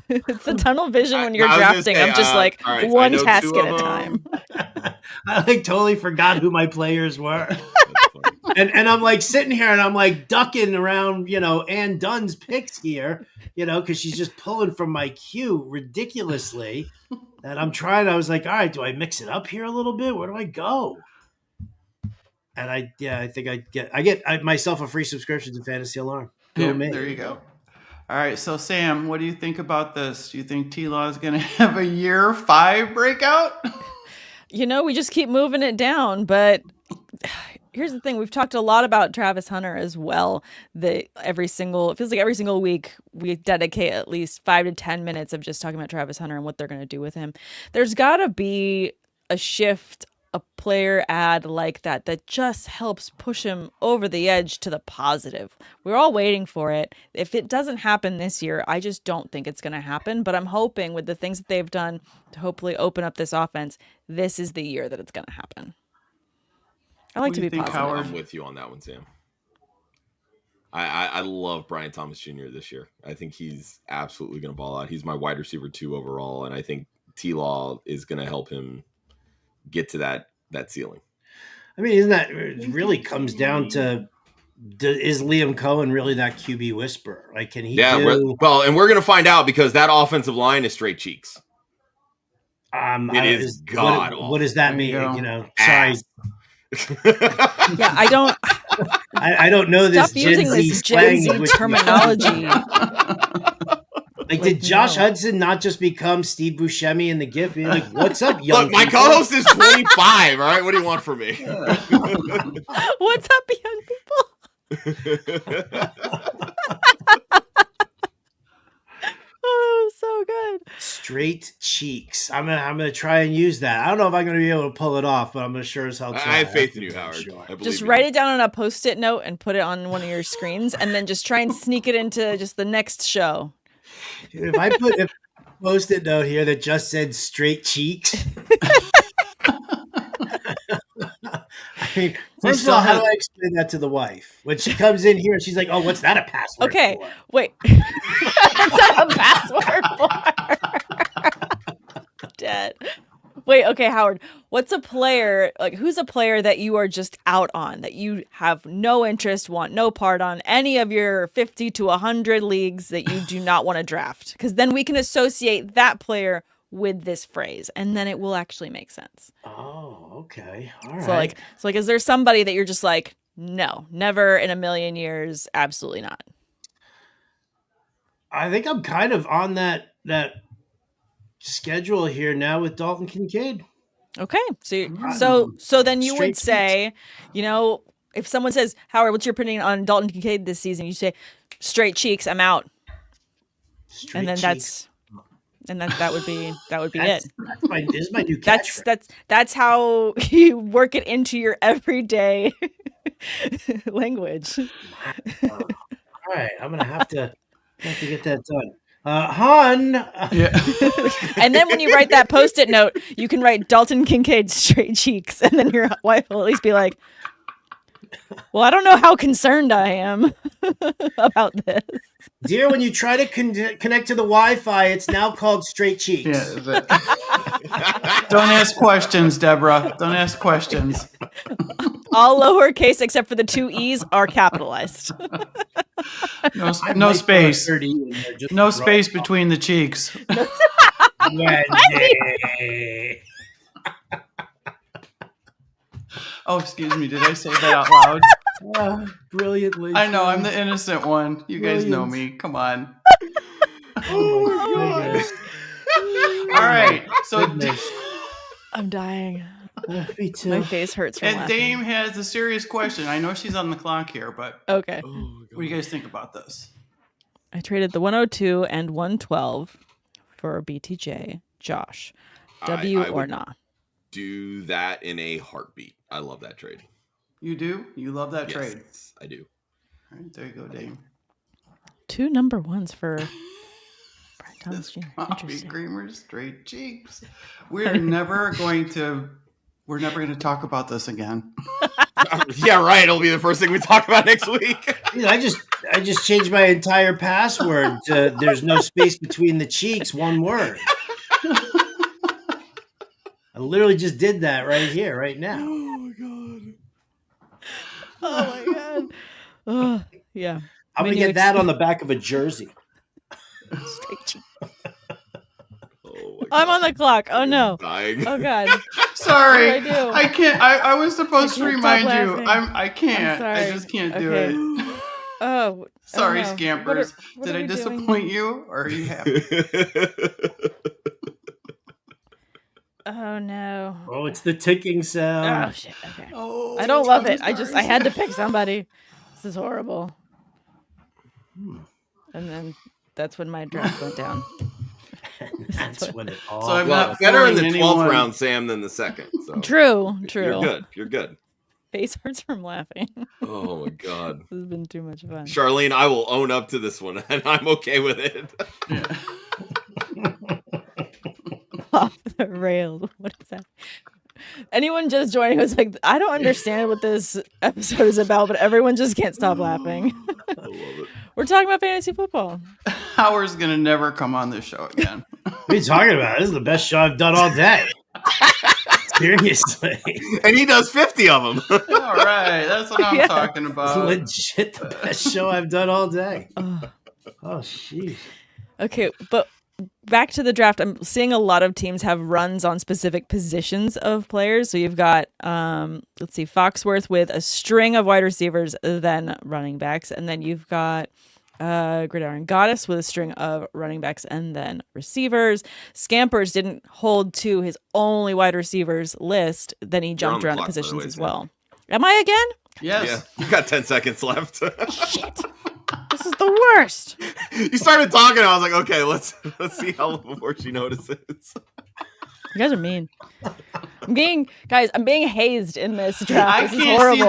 [SPEAKER 2] It's the tunnel vision when you're
[SPEAKER 3] I was gonna
[SPEAKER 2] drafting.
[SPEAKER 3] say,
[SPEAKER 2] I'm just like
[SPEAKER 3] all right, I
[SPEAKER 2] one
[SPEAKER 3] know
[SPEAKER 2] task
[SPEAKER 3] two
[SPEAKER 2] at a
[SPEAKER 3] of them.
[SPEAKER 2] time.
[SPEAKER 4] I like totally forgot who my players were.
[SPEAKER 3] That's funny.
[SPEAKER 4] And I'm like sitting here and I'm like ducking around, Ann Dunn's picks here, because she's just pulling from my queue ridiculously. And I was like, all right, do I mix it up here a little bit? Where do I go? And I think I get myself a free subscription to Fantasy Alarm.
[SPEAKER 1] Yeah,
[SPEAKER 4] Me.
[SPEAKER 1] there you go. All right, so Sam, what do you think about this? Do you think T-Law is going to have a year 5 breakout?
[SPEAKER 2] We just keep moving it down, but here's the thing. We've talked a lot about Travis Hunter as well. It feels like every single week we dedicate at least 5 to 10 minutes of just talking about Travis Hunter and what they're going to do with him. There's got to be a shift, a player ad like that just helps push him over the edge to the positive. We're all waiting for it. If it doesn't happen this year, I just don't think it's going to happen. But I'm hoping with the things that they've done to hopefully open up this offense, this is the year that it's going to happen. I like
[SPEAKER 1] What
[SPEAKER 2] to
[SPEAKER 1] do you
[SPEAKER 2] be
[SPEAKER 1] think,
[SPEAKER 2] positive.
[SPEAKER 1] Howard?
[SPEAKER 3] I'm with you on that one, Sam. I love Brian Thomas Jr. this year. I think he's absolutely going to ball out. He's my wide receiver 2 overall, and I think T-Law is going to help him get to that ceiling.
[SPEAKER 4] I mean, isn't that it really comes down to is Liam Cohen really that QB whisperer? Like, can he do?
[SPEAKER 3] Well, and we're going to find out because that offensive line is straight cheeks. It is god awful.
[SPEAKER 4] What does that mean? Sorry.
[SPEAKER 2] Yeah, I don't.
[SPEAKER 4] I don't know
[SPEAKER 2] Stop
[SPEAKER 4] this
[SPEAKER 2] using
[SPEAKER 4] Gen Z
[SPEAKER 2] this Gen
[SPEAKER 4] slang
[SPEAKER 2] Z
[SPEAKER 4] which-
[SPEAKER 2] terminology.
[SPEAKER 4] Like, did Josh Hudson not just become Steve Buscemi in the GIF? Being like, what's up, young
[SPEAKER 3] Look, my
[SPEAKER 4] people?"
[SPEAKER 3] co-host is 25. All right, what do you want from me?
[SPEAKER 2] What's up, young people? Oh, so good.
[SPEAKER 4] Straight cheeks. I'm gonna try and use that. I don't know if I'm gonna be able to pull it off, but I'm gonna sure as hell try.
[SPEAKER 3] I have faith in you, Howard.
[SPEAKER 4] Sure.
[SPEAKER 3] I believe
[SPEAKER 2] Just
[SPEAKER 3] in
[SPEAKER 2] write
[SPEAKER 3] you.
[SPEAKER 2] it down on a Post-it note and put it on one of your screens, and then just try and sneak it into just the next show.
[SPEAKER 4] If I put a Post-it note here that just said straight cheeks. I mean, first of all, how do I explain that to the wife? When she comes in here, she's like, "Oh, what's that a password
[SPEAKER 2] Okay,
[SPEAKER 4] for?"
[SPEAKER 2] wait. That's not a password for. Dead. Wait, okay, Howard. What's a player, who's a player that you are just out on, that you have no interest, want no part on, any of your 50 to 100 leagues that you do not want to draft? Because then we can associate that player with this phrase, and then it will actually make sense.
[SPEAKER 4] Oh, okay. All right.
[SPEAKER 2] So is there somebody that you're just like, no, never in a million years, absolutely not?
[SPEAKER 4] I think I'm kind of on that schedule here now with Dalton Kincaid.
[SPEAKER 2] Okay, so then you would say, if someone says, Howard, what's your opinion on Dalton Kincaid this season? You say, straight cheeks, I'm out, and then that would be it.
[SPEAKER 4] This is my new catchphrase.
[SPEAKER 2] That's how you work it into your everyday language.
[SPEAKER 4] All right, I'm gonna have to get that done. Hon.
[SPEAKER 1] Yeah.
[SPEAKER 2] And then when you write that Post-it note, you can write Dalton Kincaid straight cheeks, and then your wife will at least be like, well, I don't know how concerned I am about this.
[SPEAKER 4] Dear, when you try to connect to the Wi-Fi, it's now called straight cheeks.
[SPEAKER 1] Yeah, don't ask questions, Deborah. Don't ask questions.
[SPEAKER 2] All lowercase except for the 2 E's are capitalized.
[SPEAKER 1] No space. No space between the cheeks.
[SPEAKER 4] Wendi.
[SPEAKER 1] Oh, excuse me. Did I say that out loud?
[SPEAKER 4] Brilliantly.
[SPEAKER 1] I know. I'm the innocent one. You guys know me. Come on.
[SPEAKER 4] Oh my goodness.
[SPEAKER 1] All right. So,
[SPEAKER 2] I'm dying.
[SPEAKER 4] Me too.
[SPEAKER 2] My face hurts from
[SPEAKER 1] and
[SPEAKER 2] laughing.
[SPEAKER 1] Dame has a serious question. I know she's on the clock here, but
[SPEAKER 2] Okay.
[SPEAKER 1] what do you guys think about this?
[SPEAKER 2] I traded the 102 and 112 for BTJ. Josh, W or nah?
[SPEAKER 3] Do that in a heartbeat. I love that trade.
[SPEAKER 1] You do? You love that trade?
[SPEAKER 3] I do.
[SPEAKER 1] All right, there you go, Dame.
[SPEAKER 2] 2 number ones for Brian Thomas Jr.
[SPEAKER 1] Coffee
[SPEAKER 2] Interesting.
[SPEAKER 1] creamer, straight cheeks. We're never going to talk about this again.
[SPEAKER 3] Yeah, right. It'll be the first thing we talk about next week.
[SPEAKER 4] I just changed my entire password to there's no space between the cheeks, one word. I literally just did that right here, right now.
[SPEAKER 3] Oh my god.
[SPEAKER 2] Oh my god. Oh, yeah.
[SPEAKER 4] I'm going to get that on the back of a jersey.
[SPEAKER 2] Straight cheek.
[SPEAKER 3] Oh
[SPEAKER 2] I'm on the clock. Oh no.
[SPEAKER 3] Dying.
[SPEAKER 2] Oh god.
[SPEAKER 1] Sorry.
[SPEAKER 2] What do I do?
[SPEAKER 1] I can't. I was supposed to
[SPEAKER 2] can't
[SPEAKER 1] remind
[SPEAKER 2] stop
[SPEAKER 1] you.
[SPEAKER 2] laughing.
[SPEAKER 1] I can't.
[SPEAKER 2] I'm
[SPEAKER 1] I
[SPEAKER 2] sorry.
[SPEAKER 1] just can't do
[SPEAKER 2] Okay.
[SPEAKER 1] it.
[SPEAKER 2] Oh.
[SPEAKER 1] Sorry,
[SPEAKER 2] oh no.
[SPEAKER 1] scampers.
[SPEAKER 2] What
[SPEAKER 1] Did
[SPEAKER 2] are
[SPEAKER 1] I
[SPEAKER 2] we
[SPEAKER 1] disappoint
[SPEAKER 2] doing?
[SPEAKER 1] you, or are you happy?
[SPEAKER 2] Oh no.
[SPEAKER 4] Oh, it's the ticking
[SPEAKER 2] Oh
[SPEAKER 4] sound.
[SPEAKER 2] shit. Okay.
[SPEAKER 1] Oh,
[SPEAKER 2] I don't love
[SPEAKER 1] I'm
[SPEAKER 2] it. I
[SPEAKER 1] sorry.
[SPEAKER 2] had to pick somebody. This is horrible.
[SPEAKER 4] Hmm.
[SPEAKER 2] And then that's when my draft went down.
[SPEAKER 4] That's when it all.
[SPEAKER 1] So I'm
[SPEAKER 3] Well,
[SPEAKER 1] not
[SPEAKER 3] better in the
[SPEAKER 1] fooling
[SPEAKER 3] 12th
[SPEAKER 1] anyone.
[SPEAKER 3] round, Sam, than the second. So
[SPEAKER 2] True.
[SPEAKER 3] You're good. You're good.
[SPEAKER 2] Face hurts from laughing.
[SPEAKER 3] Oh my god.
[SPEAKER 2] This has been too much fun.
[SPEAKER 3] Charlene, I will own up to this one, and I'm okay with it.
[SPEAKER 1] Yeah.
[SPEAKER 2] Off the rails. What is that? Anyone just joining was like, I don't understand what this episode is about, but everyone just can't stop laughing.
[SPEAKER 3] I love it.
[SPEAKER 2] We're talking about fantasy football.
[SPEAKER 1] Howard's gonna never come on this show again.
[SPEAKER 4] What are you talking about? This is the best show I've done all day. Seriously.
[SPEAKER 3] And he does 50 of them.
[SPEAKER 1] All right, that's what I'm
[SPEAKER 2] Yeah.
[SPEAKER 1] talking
[SPEAKER 4] It's
[SPEAKER 1] about.
[SPEAKER 4] legit the best show I've done all day.
[SPEAKER 2] Oh.
[SPEAKER 4] Oh, jeez.
[SPEAKER 2] Okay, but back to the draft. I'm seeing a lot of teams have runs on specific positions of players. So you've got, let's see, Foxworth with a string of wide receivers, then running backs. And then you've got Gridiron Goddess with a string of running backs and then receivers. Scampers didn't hold to his only wide receivers list. Then he jumped
[SPEAKER 3] on the
[SPEAKER 2] around the
[SPEAKER 3] clock, by the
[SPEAKER 2] positions
[SPEAKER 3] way,
[SPEAKER 2] as
[SPEAKER 3] Sam.
[SPEAKER 2] well. Am I again?
[SPEAKER 1] Yes.
[SPEAKER 3] Yeah, you got 10 seconds left.
[SPEAKER 2] Shit. This is the worst.
[SPEAKER 3] You started talking, I was like, okay, let's see how long before she notices.
[SPEAKER 2] You guys are mean. I'm being hazed in this draft.
[SPEAKER 1] I
[SPEAKER 2] This is
[SPEAKER 1] can't
[SPEAKER 2] horrible.
[SPEAKER 1] see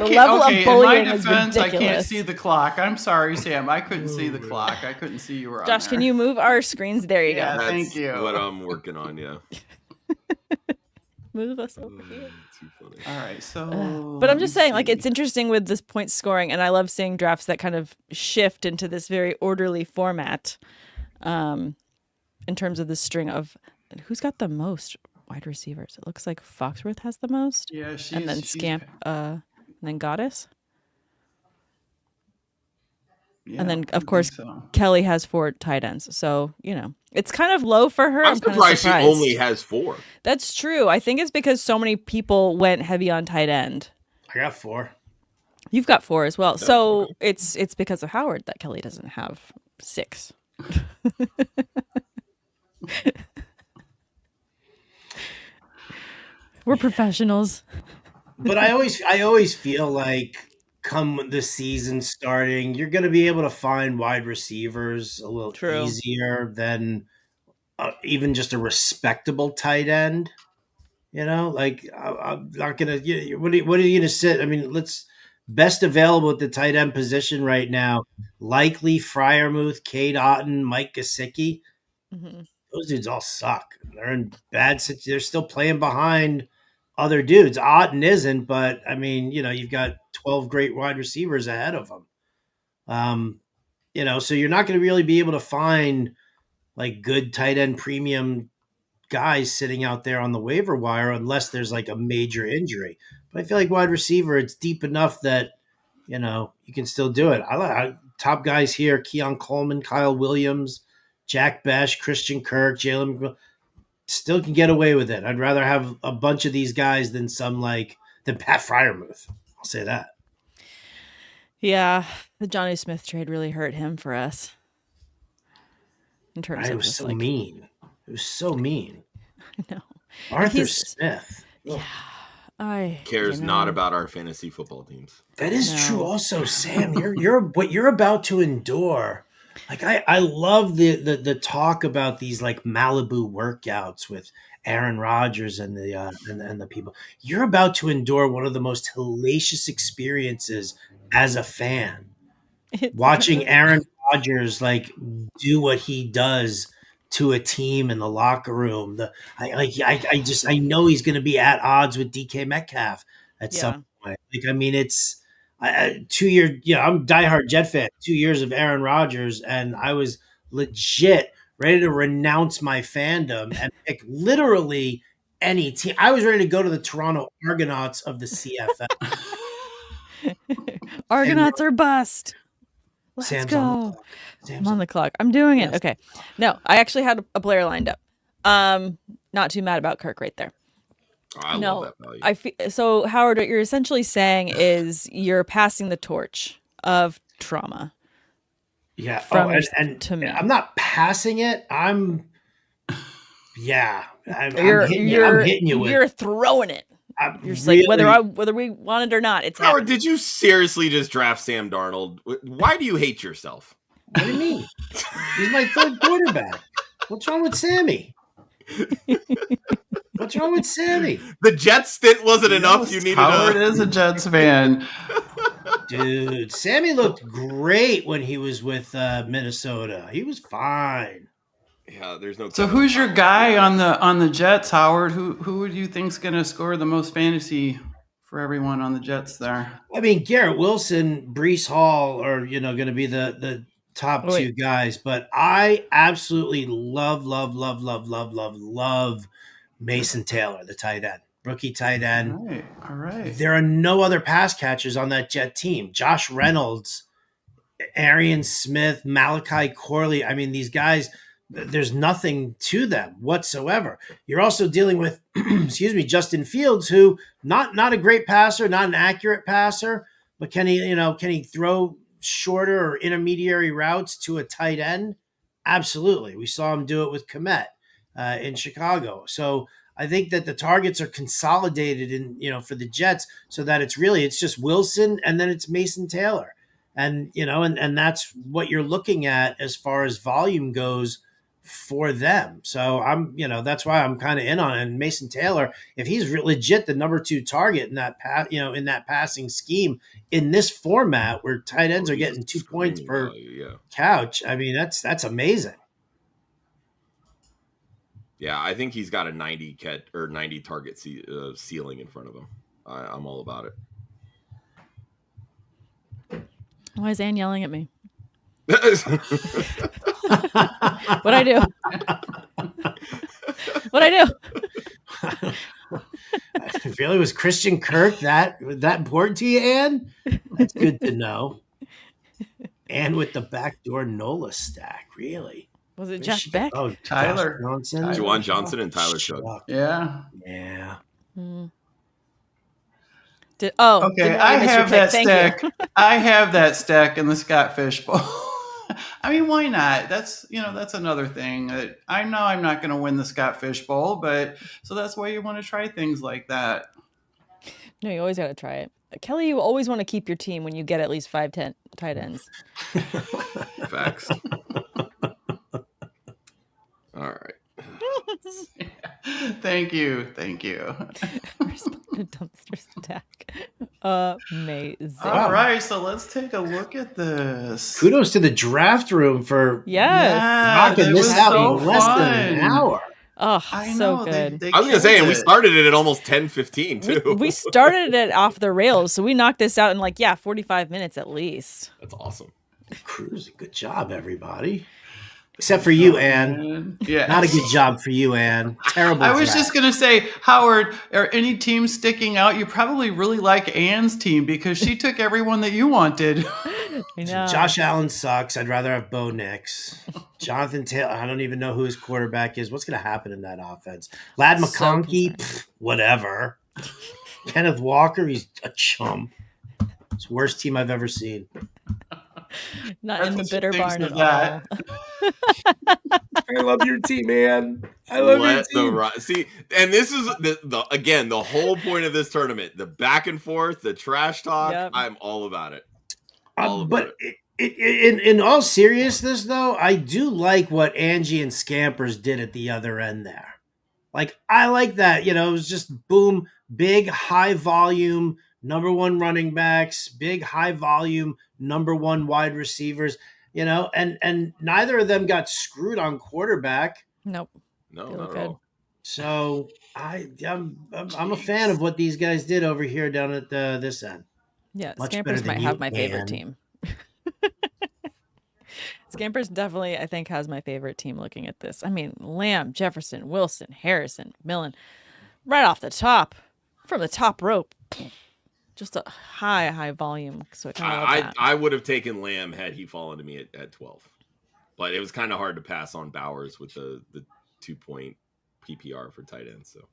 [SPEAKER 1] the.
[SPEAKER 2] The level
[SPEAKER 1] okay,
[SPEAKER 2] of bullying
[SPEAKER 1] in my
[SPEAKER 2] is
[SPEAKER 1] defense, I can't
[SPEAKER 2] ridiculous.
[SPEAKER 1] see the clock. I'm sorry, Sam. I couldn't see the clock. I couldn't see you were on
[SPEAKER 2] Josh,
[SPEAKER 1] there.
[SPEAKER 2] can you move our screens? There you
[SPEAKER 1] Yeah.
[SPEAKER 2] go.
[SPEAKER 3] That's
[SPEAKER 1] Thank you.
[SPEAKER 3] what I'm working on, yeah.
[SPEAKER 2] Move us over here.
[SPEAKER 3] Too funny.
[SPEAKER 1] All right, so.
[SPEAKER 2] But I'm just saying, like, it's interesting with this point scoring, and I love seeing drafts that kind of shift into this very orderly format. In terms of the string of who's got the most wide receivers. It looks like Foxworth has the most.
[SPEAKER 1] Yeah, she's.
[SPEAKER 2] And then
[SPEAKER 1] she's-
[SPEAKER 2] and then Goddess.
[SPEAKER 1] yeah,
[SPEAKER 2] And then,
[SPEAKER 1] I
[SPEAKER 2] of course,
[SPEAKER 1] think so.
[SPEAKER 2] Kelly has 4 tight ends. So, it's kind of low for her.
[SPEAKER 3] I'm
[SPEAKER 2] kind of
[SPEAKER 3] surprised she only has 4.
[SPEAKER 2] That's true. I think it's because so many people went heavy on tight end.
[SPEAKER 4] I got 4.
[SPEAKER 2] You've got 4 as well. So it's because of Howard that Kelly doesn't have 6. We're professionals.
[SPEAKER 4] But I always feel like come the season starting, you're going to be able to find wide receivers a little
[SPEAKER 2] True.
[SPEAKER 4] easier than even just a respectable tight end. Like I'm not going to. What are you going to sit? I mean, best available at the tight end position right now. Likely Freiermuth, Cade Otton, Mike Gesicki.
[SPEAKER 2] Mm-hmm.
[SPEAKER 4] Those dudes all suck. They're in bad situations. They're still playing behind other dudes. Otton isn't, but I mean, you've got 12 great wide receivers ahead of them. So you're not going to really be able to find like good tight end premium guys sitting out there on the waiver wire unless there's like a major injury. But I feel like wide receiver, it's deep enough that, you can still do it. I top guys here, Keon Coleman, Kyle Williams, Jack Besh, Christian Kirk, Jalen still can get away with it. I'd rather have a bunch of these guys than Pat Freiermuth. I'll say that.
[SPEAKER 2] Yeah, the Johnny Smith trade really hurt him for us. In terms
[SPEAKER 4] It
[SPEAKER 2] of
[SPEAKER 4] was
[SPEAKER 2] just
[SPEAKER 4] so
[SPEAKER 2] like,
[SPEAKER 4] mean. It was so mean.
[SPEAKER 2] I know.
[SPEAKER 4] Arthur
[SPEAKER 2] He's-
[SPEAKER 4] Smith. Ugh.
[SPEAKER 2] I
[SPEAKER 3] Cares not about our fantasy football teams.
[SPEAKER 4] That is
[SPEAKER 2] No.
[SPEAKER 4] true. Also, Sam, you're what you're about to endure. Like I love the talk about these like Malibu workouts with Aaron Rodgers and the people. You're about to endure one of the most hellacious experiences as a fan. Watching Aaron Rodgers like do what he does to a team in the locker room. I know he's going to be at odds with DK Metcalf at some point. Like, I mean, it's 2 year. I'm a diehard Jet fan. 2 years of Aaron Rodgers, and I was legit ready to renounce my fandom and pick literally any team. I was ready to go to the Toronto Argonauts of the CFL.
[SPEAKER 2] Argonauts are bust. Let's
[SPEAKER 4] Sam's
[SPEAKER 2] go. I'm on the clock. I'm doing it. Okay. No, I actually had a player lined up. Not too mad about Kirk right there.
[SPEAKER 3] I love that value.
[SPEAKER 2] So Howard, what you're essentially saying is you're passing the torch of trauma.
[SPEAKER 4] Yeah.
[SPEAKER 2] And to me,
[SPEAKER 4] I'm not passing it. I'm hitting you with.
[SPEAKER 2] You're throwing it. You're just
[SPEAKER 4] really,
[SPEAKER 2] like whether we want it or not, it's
[SPEAKER 3] Howard,
[SPEAKER 2] happening.
[SPEAKER 3] did you seriously just draft Sam Darnold? Why do you hate yourself?
[SPEAKER 4] What do you mean? He's my third quarterback. What's wrong with Sammy? What's wrong with Sammy?
[SPEAKER 3] The Jets stint wasn't enough. You needed
[SPEAKER 1] Howard is a Jets fan.
[SPEAKER 4] Dude, Sammy looked great when he was with Minnesota. He was fine.
[SPEAKER 3] Yeah, there's no.
[SPEAKER 1] So who's your guy on the Jets, Howard? Who do you think's going to score the most fantasy for everyone on the Jets there?
[SPEAKER 4] I mean, Garrett Wilson, Breece Hall are going to be the top two guys, but I absolutely love Mason Taylor, the tight end, rookie tight end.
[SPEAKER 1] All right.
[SPEAKER 4] There are no other pass catchers on that Jet team. Josh Reynolds, Arian Smith, Malachi Corley. I mean, these guys, there's nothing to them whatsoever. You're also dealing with, Justin Fields, who not a great passer, not an accurate passer, but can he throw shorter or intermediary routes to a tight end? Absolutely. We saw him do it with Kmet in Chicago. So I think that the targets are consolidated for the Jets so that it's just Wilson and then it's Mason Taylor. And, and that's what you're looking at as far as volume goes for them. So that's why I'm kind of in on it. And Mason Taylor, if he's legit the number 2 target in that in that passing scheme in this format where tight ends are getting 2 points per couch, I mean, that's amazing.
[SPEAKER 3] Yeah, I think he's got a 90 target ceiling in front of him. I'm all about it.
[SPEAKER 2] Why is Ann yelling at me? What'd I do?
[SPEAKER 4] Really, was Christian Kirk that important to you, Ann? That's good to know. And with the backdoor NOLA stack, really?
[SPEAKER 2] Was it Jeff Beck?
[SPEAKER 4] Oh,
[SPEAKER 1] Tyler
[SPEAKER 4] Johnson,
[SPEAKER 3] Juwan Johnson, and Tyler Shook.
[SPEAKER 1] Yeah.
[SPEAKER 2] Okay,
[SPEAKER 1] I have that stack. I have that stack in the Scott Fishbowl. I mean, why not? That's another thing that I know I'm not going to win the Scott Fishbowl, but so that's why you want to try things like that.
[SPEAKER 2] No, you always got to try it. Kelly, you always want to keep your team when you get at least 5 tight ends.
[SPEAKER 3] Facts. All right.
[SPEAKER 1] Thank you.
[SPEAKER 2] Responded dumpster stack. Amazing.
[SPEAKER 1] All right, so let's take a look at this.
[SPEAKER 4] Kudos to the draft room for knocking this out in less than an hour.
[SPEAKER 2] Oh, so good.
[SPEAKER 3] I was going to say, and we started it at almost 10:15 too.
[SPEAKER 2] We started it off the rails, so we knocked this out in 45 minutes at least.
[SPEAKER 3] That's awesome.
[SPEAKER 4] Cruising. Good job, everybody. Except for you, Ann.
[SPEAKER 1] Yeah.
[SPEAKER 4] Not a good job for you, Ann. Terrible.
[SPEAKER 1] I was just going to say, Howard, are any teams sticking out? You probably really like Ann's team because she took everyone that you wanted.
[SPEAKER 4] Josh Allen sucks. I'd rather have Bo Nix. Jonathan Taylor, I don't even know who his quarterback is. What's going to happen in that offense? Lad McConkey, whatever. Kenneth Walker, he's a chump. It's the worst team I've ever seen.
[SPEAKER 2] Not in the bitter barn at all.
[SPEAKER 4] I love your team, man. I love your team.
[SPEAKER 3] See, and this is the whole point of this tournament: the back and forth, the trash talk. Yep. I'm all about it.
[SPEAKER 4] In all seriousness, though, I do like what Angie and Scampers did at the other end there. I like that. It was just boom, big, high volume, number 1 running backs, big, high volume, number 1 wide receivers. you know, and neither of them got screwed on quarterback.
[SPEAKER 2] Nope.
[SPEAKER 3] No,
[SPEAKER 2] They
[SPEAKER 3] not
[SPEAKER 2] look
[SPEAKER 3] at
[SPEAKER 2] good.
[SPEAKER 3] all.
[SPEAKER 4] So I'm a fan of what these guys did over here down at this end.
[SPEAKER 2] Yeah,
[SPEAKER 4] Much
[SPEAKER 2] Scampers
[SPEAKER 4] better than
[SPEAKER 2] might
[SPEAKER 4] you,
[SPEAKER 2] have my favorite
[SPEAKER 4] Ann.
[SPEAKER 2] team. Scampers definitely, I think, has my favorite team looking at this. I mean, Lamb, Jefferson, Wilson, Harrison, Millen, right off the top, from the top rope. Just a high volume. So I kind of love that.
[SPEAKER 3] I would have taken Lamb had he fallen to me at 12. But it was kind of hard to pass on Bowers with the 2-point PPR for tight ends. So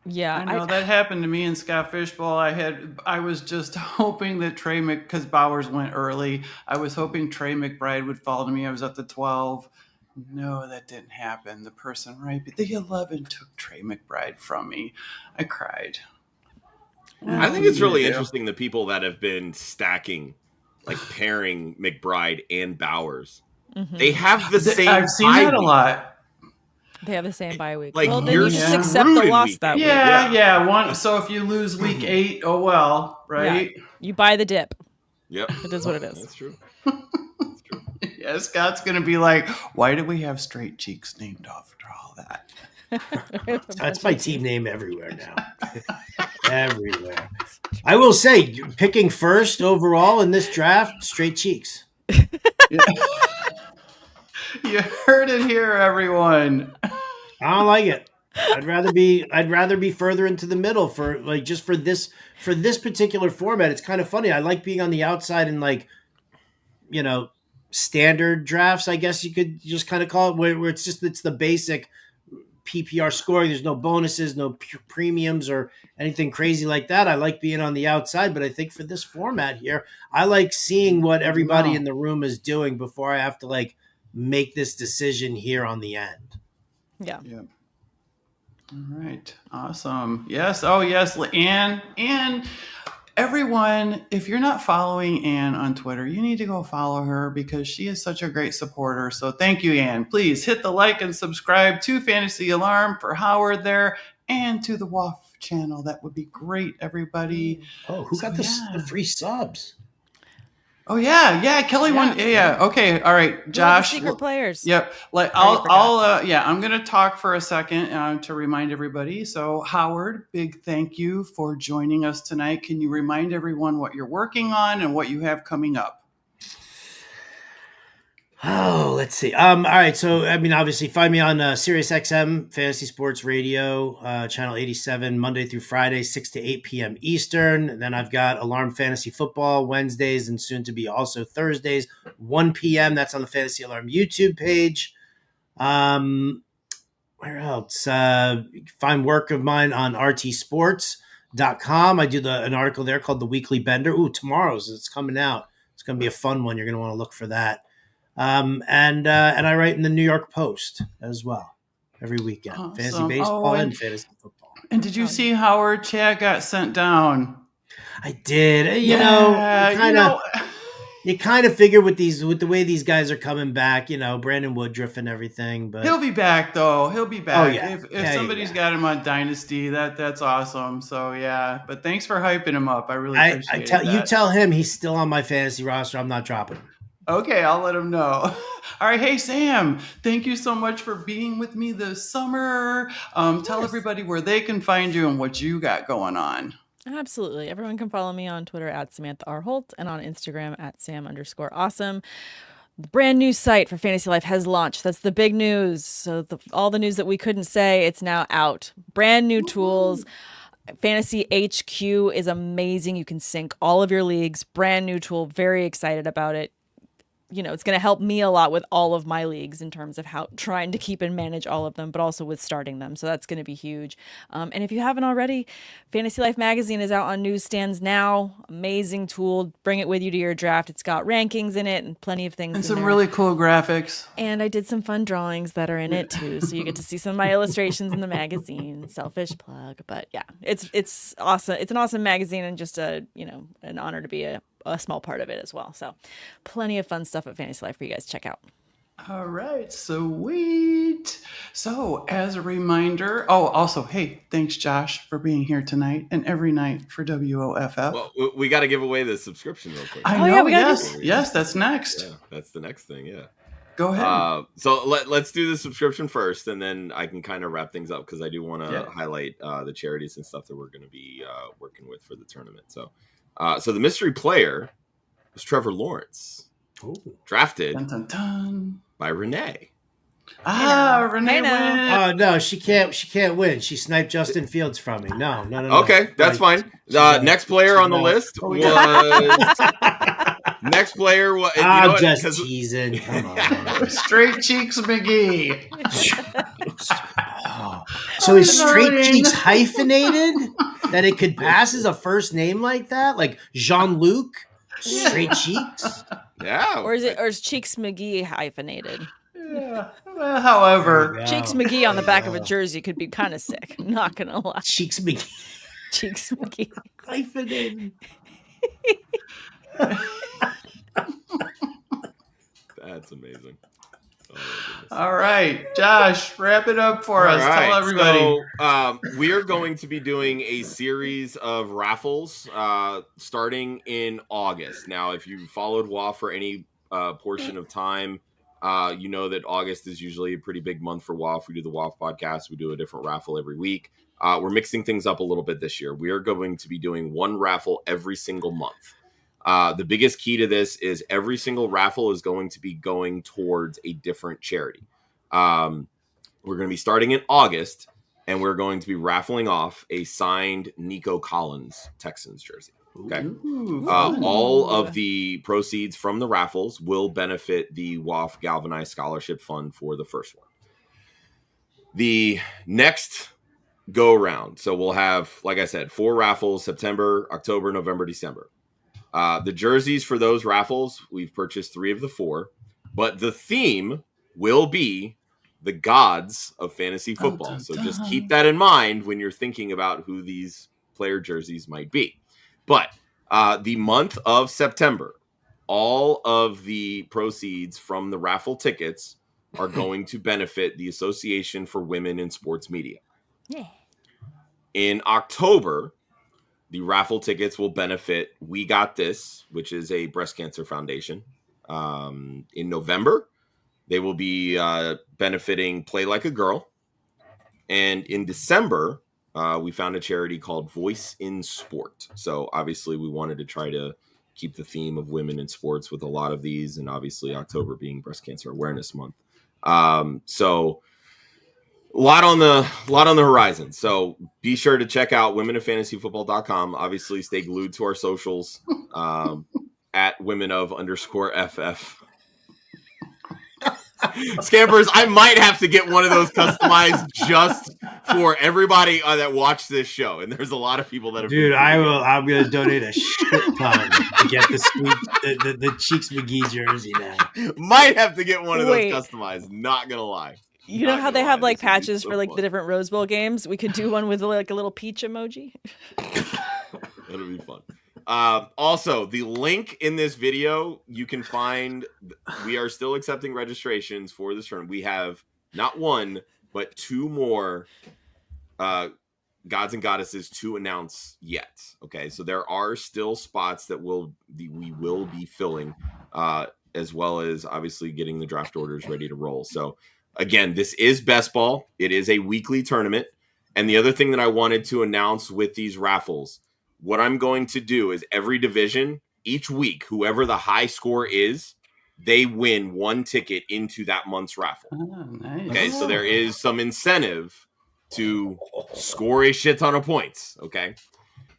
[SPEAKER 2] yeah,
[SPEAKER 1] I know that happened to me in Scott Fishbowl. I was just hoping that because Bowers went early, I was hoping Trey McBride would fall to me. I was at the 12. No, that didn't happen. The person but the 11 took Trey McBride from me. I cried.
[SPEAKER 3] I think it's really interesting the people that have been stacking, like pairing McBride and Bowers. Mm-hmm. They have the same.
[SPEAKER 1] I've seen that a lot.
[SPEAKER 2] They have the same bye week.
[SPEAKER 3] Like,
[SPEAKER 2] well, then you just accept the loss that week.
[SPEAKER 1] Yeah. So if you lose week 8, oh well, right?
[SPEAKER 2] Yeah, you buy the dip.
[SPEAKER 3] Yep.
[SPEAKER 2] It is what it is.
[SPEAKER 3] That's true.
[SPEAKER 1] Yeah, Scott's going to be like, why do we have Straight Cheeks named after all that?
[SPEAKER 4] That's my team name everywhere now. Everywhere. I will say, picking first overall in this draft, Straight Cheeks.
[SPEAKER 1] You heard it here, everyone.
[SPEAKER 4] I don't like it. I'd rather be further into the middle for this particular format. It's kind of funny. I like being on the outside in standard drafts, I guess you could just kind of call it, where it's the basic PPR scoring. There's no bonuses, no premiums or anything crazy like that. I like being on the outside, but I think for this format here, I like seeing what everybody in the room is doing before I have to make this decision here on the end.
[SPEAKER 2] Yeah.
[SPEAKER 1] All right. Awesome. Yes. Oh, yes. Ann, everyone, if you're not following Ann on Twitter, you need to go follow her because she is such a great supporter. So thank you, Ann. Please hit the like and subscribe to Fantasy Alarm for Howard there and to the WOFF channel. That would be great, everybody.
[SPEAKER 4] Oh, who got the free subs?
[SPEAKER 1] Oh yeah, Kelly won. Yeah. Okay, all right, Josh.
[SPEAKER 2] Secret players.
[SPEAKER 1] Yep. I'm going to talk for a second to remind everybody. So Howard, big thank you for joining us tonight. Can you remind everyone what you're working on and what you have coming up?
[SPEAKER 4] Oh, let's see. All right. So, obviously, find me on Sirius XM Fantasy Sports Radio, channel 87, Monday through Friday, 6 to 8 p.m. Eastern. And then I've got Alarm Fantasy Football Wednesdays and soon to be also Thursdays, 1 p.m. That's on the Fantasy Alarm YouTube page. Where else? Find work of mine on rtsports.com. I do an article there called The Weekly Bender. Ooh, tomorrow's it's coming out. It's going to be a fun one. You're going to want to look for that. And I write in the New York Post as well every weekend. Awesome. Fantasy baseball and fantasy football.
[SPEAKER 1] And did you see Howard Chad got sent down?
[SPEAKER 4] I did. You kind of figure with the way these guys are coming back, Brandon Woodruff and everything, but
[SPEAKER 1] he'll be back though. He'll be back.
[SPEAKER 4] Oh, yeah.
[SPEAKER 1] If somebody's got him on Dynasty, that's awesome. So yeah, but thanks for hyping him up. I really appreciate that.
[SPEAKER 4] You tell him he's still on my fantasy roster. I'm not dropping him.
[SPEAKER 1] Okay, I'll let him know. All right, hey Sam, thank you so much for being with me this summer. Tell everybody where they can find you and what you got going on.
[SPEAKER 2] Absolutely. Everyone can follow me on Twitter at Samantha R. Holt and on Instagram at Sam_awesome. The brand new site for Fantasy Life has launched. That's the big news. So all the news that we couldn't say, it's now out. Brand new tools. Fantasy HQ is amazing. You can sync all of your leagues. Brand new tool. Very excited about it. It's going to help me a lot with all of my leagues in terms of how trying to keep and manage all of them, but also with starting them. So that's going to be huge. And if you haven't already, Fantasy Life magazine is out on newsstands now. Amazing tool. Bring it with you to your draft. It's got rankings in it and plenty of things.
[SPEAKER 1] And some really cool graphics.
[SPEAKER 2] And I did some fun drawings that are in it too. So you get to see some of my illustrations in the magazine. Selfish plug. But yeah, it's awesome. It's an awesome magazine and just an honor to be a small part of it as well. So plenty of fun stuff at Fantasy Life for you guys to check out.
[SPEAKER 1] All right, sweet. So, as a reminder, also, hey, thanks, Josh, for being here tonight and every night for WOFF.
[SPEAKER 3] Well, we got to give away the subscription real quick.
[SPEAKER 1] I know, yes, that's next.
[SPEAKER 3] Yeah, that's the next thing, yeah.
[SPEAKER 1] Go ahead.
[SPEAKER 3] So let's do the subscription first, and then I can kind of wrap things up because I do want to highlight the charities and stuff that we're going to be working with for the tournament. So the mystery player was Trevor Lawrence, drafted by Renee.
[SPEAKER 1] Renee win.
[SPEAKER 4] Oh no, she can't win. She sniped Justin Fields from me. No.
[SPEAKER 3] Okay, that's fine. Next player on the list was. Next player was.
[SPEAKER 4] I'm just teasing. Come on.
[SPEAKER 1] Straight Cheeks McGee.
[SPEAKER 4] So is Straight Cheeks hyphenated? That it could pass as a first name like that? Like Jean-Luc? Straight Cheeks?
[SPEAKER 3] Yeah.
[SPEAKER 2] Or is Cheeks McGee hyphenated?
[SPEAKER 1] Yeah. Well, however,
[SPEAKER 2] Cheeks McGee on the back of a jersey could be kind of sick. I'm not gonna lie.
[SPEAKER 4] Cheeks McGee.
[SPEAKER 2] Cheeks McGee.
[SPEAKER 4] Hyphenated.
[SPEAKER 3] That's amazing.
[SPEAKER 1] All right, Josh, wrap it up for us.
[SPEAKER 3] Right.
[SPEAKER 1] Tell everybody.
[SPEAKER 3] So, we are going to be doing a series of raffles starting in August. Now, if you followed WOFF for any portion of time, you know that August is usually a pretty big month for WOFF. We do the WOFF podcast. We do a different raffle every week. We're mixing things up a little bit this year. We are going to be doing one raffle every single month. The biggest key to this is every single raffle is going to be going towards a different charity. We're going to be starting in August, and we're going to be raffling off a signed Nico Collins Texans jersey. Okay. All of the proceeds from the raffles will benefit the WOFF Galvanized Scholarship Fund for the first one. The next go around, so we'll have, like I said, 4 raffles: September, October, November, December. The jerseys for those raffles, we've purchased 3 of the 4, but the theme will be the gods of fantasy football. So just keep that in mind when you're thinking about who these player jerseys might be. But the month of September, all of the proceeds from the raffle tickets are going to benefit the Association for Women in Sports Media.
[SPEAKER 2] Yeah.
[SPEAKER 3] In October, the raffle tickets will benefit We Got This, which is a breast cancer foundation. In November, they will be benefiting Play Like a Girl. And in December, we found a charity called Voice in Sport. So obviously we wanted to try to keep the theme of women in sports with a lot of these, and obviously October being Breast Cancer Awareness Month. So a lot on the horizon. So be sure to check out womenofantasyfootball.com. Obviously stay glued to our socials at womenof_FF. Scampers, I might have to get one of those customized just for everybody that watched this show, and there's a lot of people that have.
[SPEAKER 4] Dude, I'm gonna donate a shit ton to get the Cheeks McGee jersey now.
[SPEAKER 3] Might have to get one of those customized. Not gonna lie.
[SPEAKER 2] You know how they have like patches for like the different Rose Bowl games? We could do one with like a little peach emoji.
[SPEAKER 3] That'll be fun. Also, the link in this video, you can find, we are still accepting registrations for this tournament. We have not 1, but 2 more gods and goddesses to announce yet. Okay, so there are still spots that we will be filling, as well as obviously getting the draft orders ready to roll. So again, this is best ball. It is a weekly tournament. And the other thing that I wanted to announce with these raffles, what I'm going to do is every division, each week, whoever the high score is, they win 1 ticket into that month's raffle.
[SPEAKER 1] Oh, nice.
[SPEAKER 3] Okay, so there is some incentive to score a shit ton of points. Okay.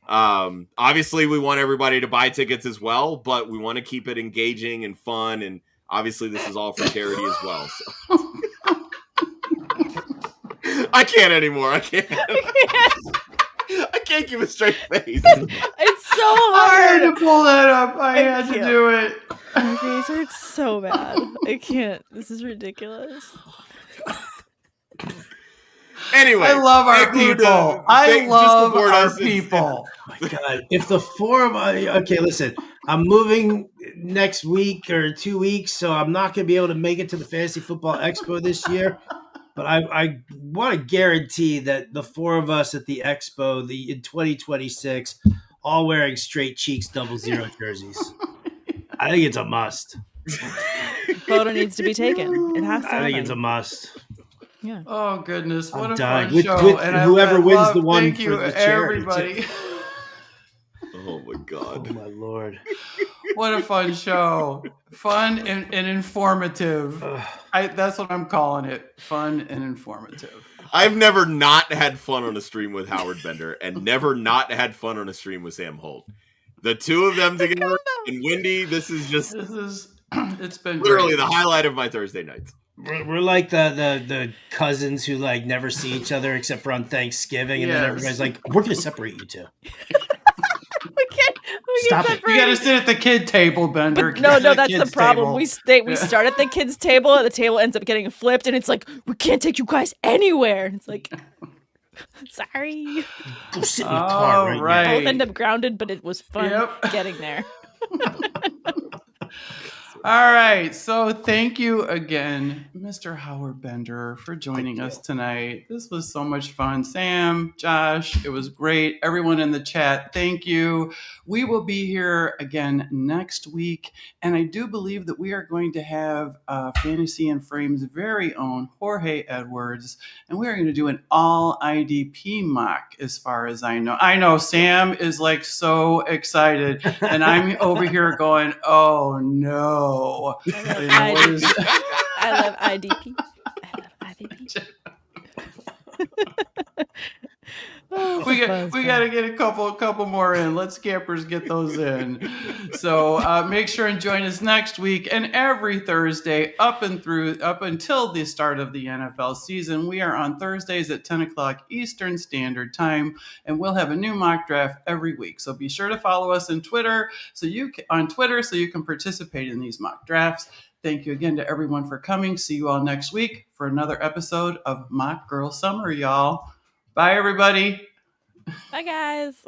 [SPEAKER 3] Obviously, we want everybody to buy tickets as well, but we want to keep it engaging and fun. And obviously, this is all for charity as well. So. I can't anymore. I can't keep a straight face.
[SPEAKER 2] It's so hard.
[SPEAKER 1] I had to pull that up. I had to do it.
[SPEAKER 2] My face hurts so bad. I can't. This is ridiculous.
[SPEAKER 3] Anyway,
[SPEAKER 1] I love our people. I love our people.
[SPEAKER 4] Oh my God, if the 4 of us, okay, listen, I'm moving next week or 2 weeks, so I'm not going to be able to make it to the Fantasy Football Expo this year. But I want to guarantee that the four of us at the Expo, in 2026, all wearing Straight Cheeks 00 jerseys. I think it's a must.
[SPEAKER 2] Photo needs to be taken. It has to happen.
[SPEAKER 4] I think it's a must.
[SPEAKER 2] Yeah.
[SPEAKER 1] Oh goodness, what a
[SPEAKER 4] dying.
[SPEAKER 1] fun
[SPEAKER 4] With
[SPEAKER 1] show! And
[SPEAKER 4] whoever wins the one
[SPEAKER 1] thank
[SPEAKER 4] for
[SPEAKER 1] you,
[SPEAKER 4] the charity,
[SPEAKER 1] everybody.
[SPEAKER 3] Oh my god!
[SPEAKER 4] Oh my lord!
[SPEAKER 1] What a fun show! Fun and informative. That's what I'm calling it. Fun and informative.
[SPEAKER 3] I've never not had fun on a stream with Howard Bender, and never not had fun on a stream with Sam Holt. The two of them together, and Wendi,
[SPEAKER 1] It's been
[SPEAKER 3] literally
[SPEAKER 1] great.
[SPEAKER 3] the highlight of my Thursday nights.
[SPEAKER 4] We're like the cousins who like never see each other except for on Thanksgiving, and then everybody's like, "We're going to separate you two."
[SPEAKER 2] We can't
[SPEAKER 4] Stop it.
[SPEAKER 1] You got to sit at the kid table, Bender.
[SPEAKER 2] No, that's the problem.
[SPEAKER 1] Table.
[SPEAKER 2] We start at the kids' table, and the table ends up getting flipped, and it's like, we can't take you guys anywhere. And it's like, sorry.
[SPEAKER 4] Go sit in the car right now.
[SPEAKER 2] Both end up grounded, but it was fun getting there.
[SPEAKER 1] All right. So thank you again, Mr. Howard Bender, for joining us tonight. This was so much fun. Sam, Josh, it was great. Everyone in the chat, thank you. We will be here again next week. And I do believe that we are going to have Fantasy and Frame's very own Jorge Edwards. And we are going to do an all IDP mock, as far as I know. I know Sam is like so excited. And I'm over here going, oh no.
[SPEAKER 2] I love IDP.
[SPEAKER 1] We got to get a couple more in. Let's campers get those in. So make sure and join us next week and every Thursday up until the start of the NFL season. We are on Thursdays at 10 o'clock Eastern Standard Time, and we'll have a new mock draft every week. So be sure to follow us on Twitter so you can participate in these mock drafts. Thank you again to everyone for coming. See you all next week for another episode of Mock Girl Summer, y'all. Bye, everybody.
[SPEAKER 2] Bye, guys.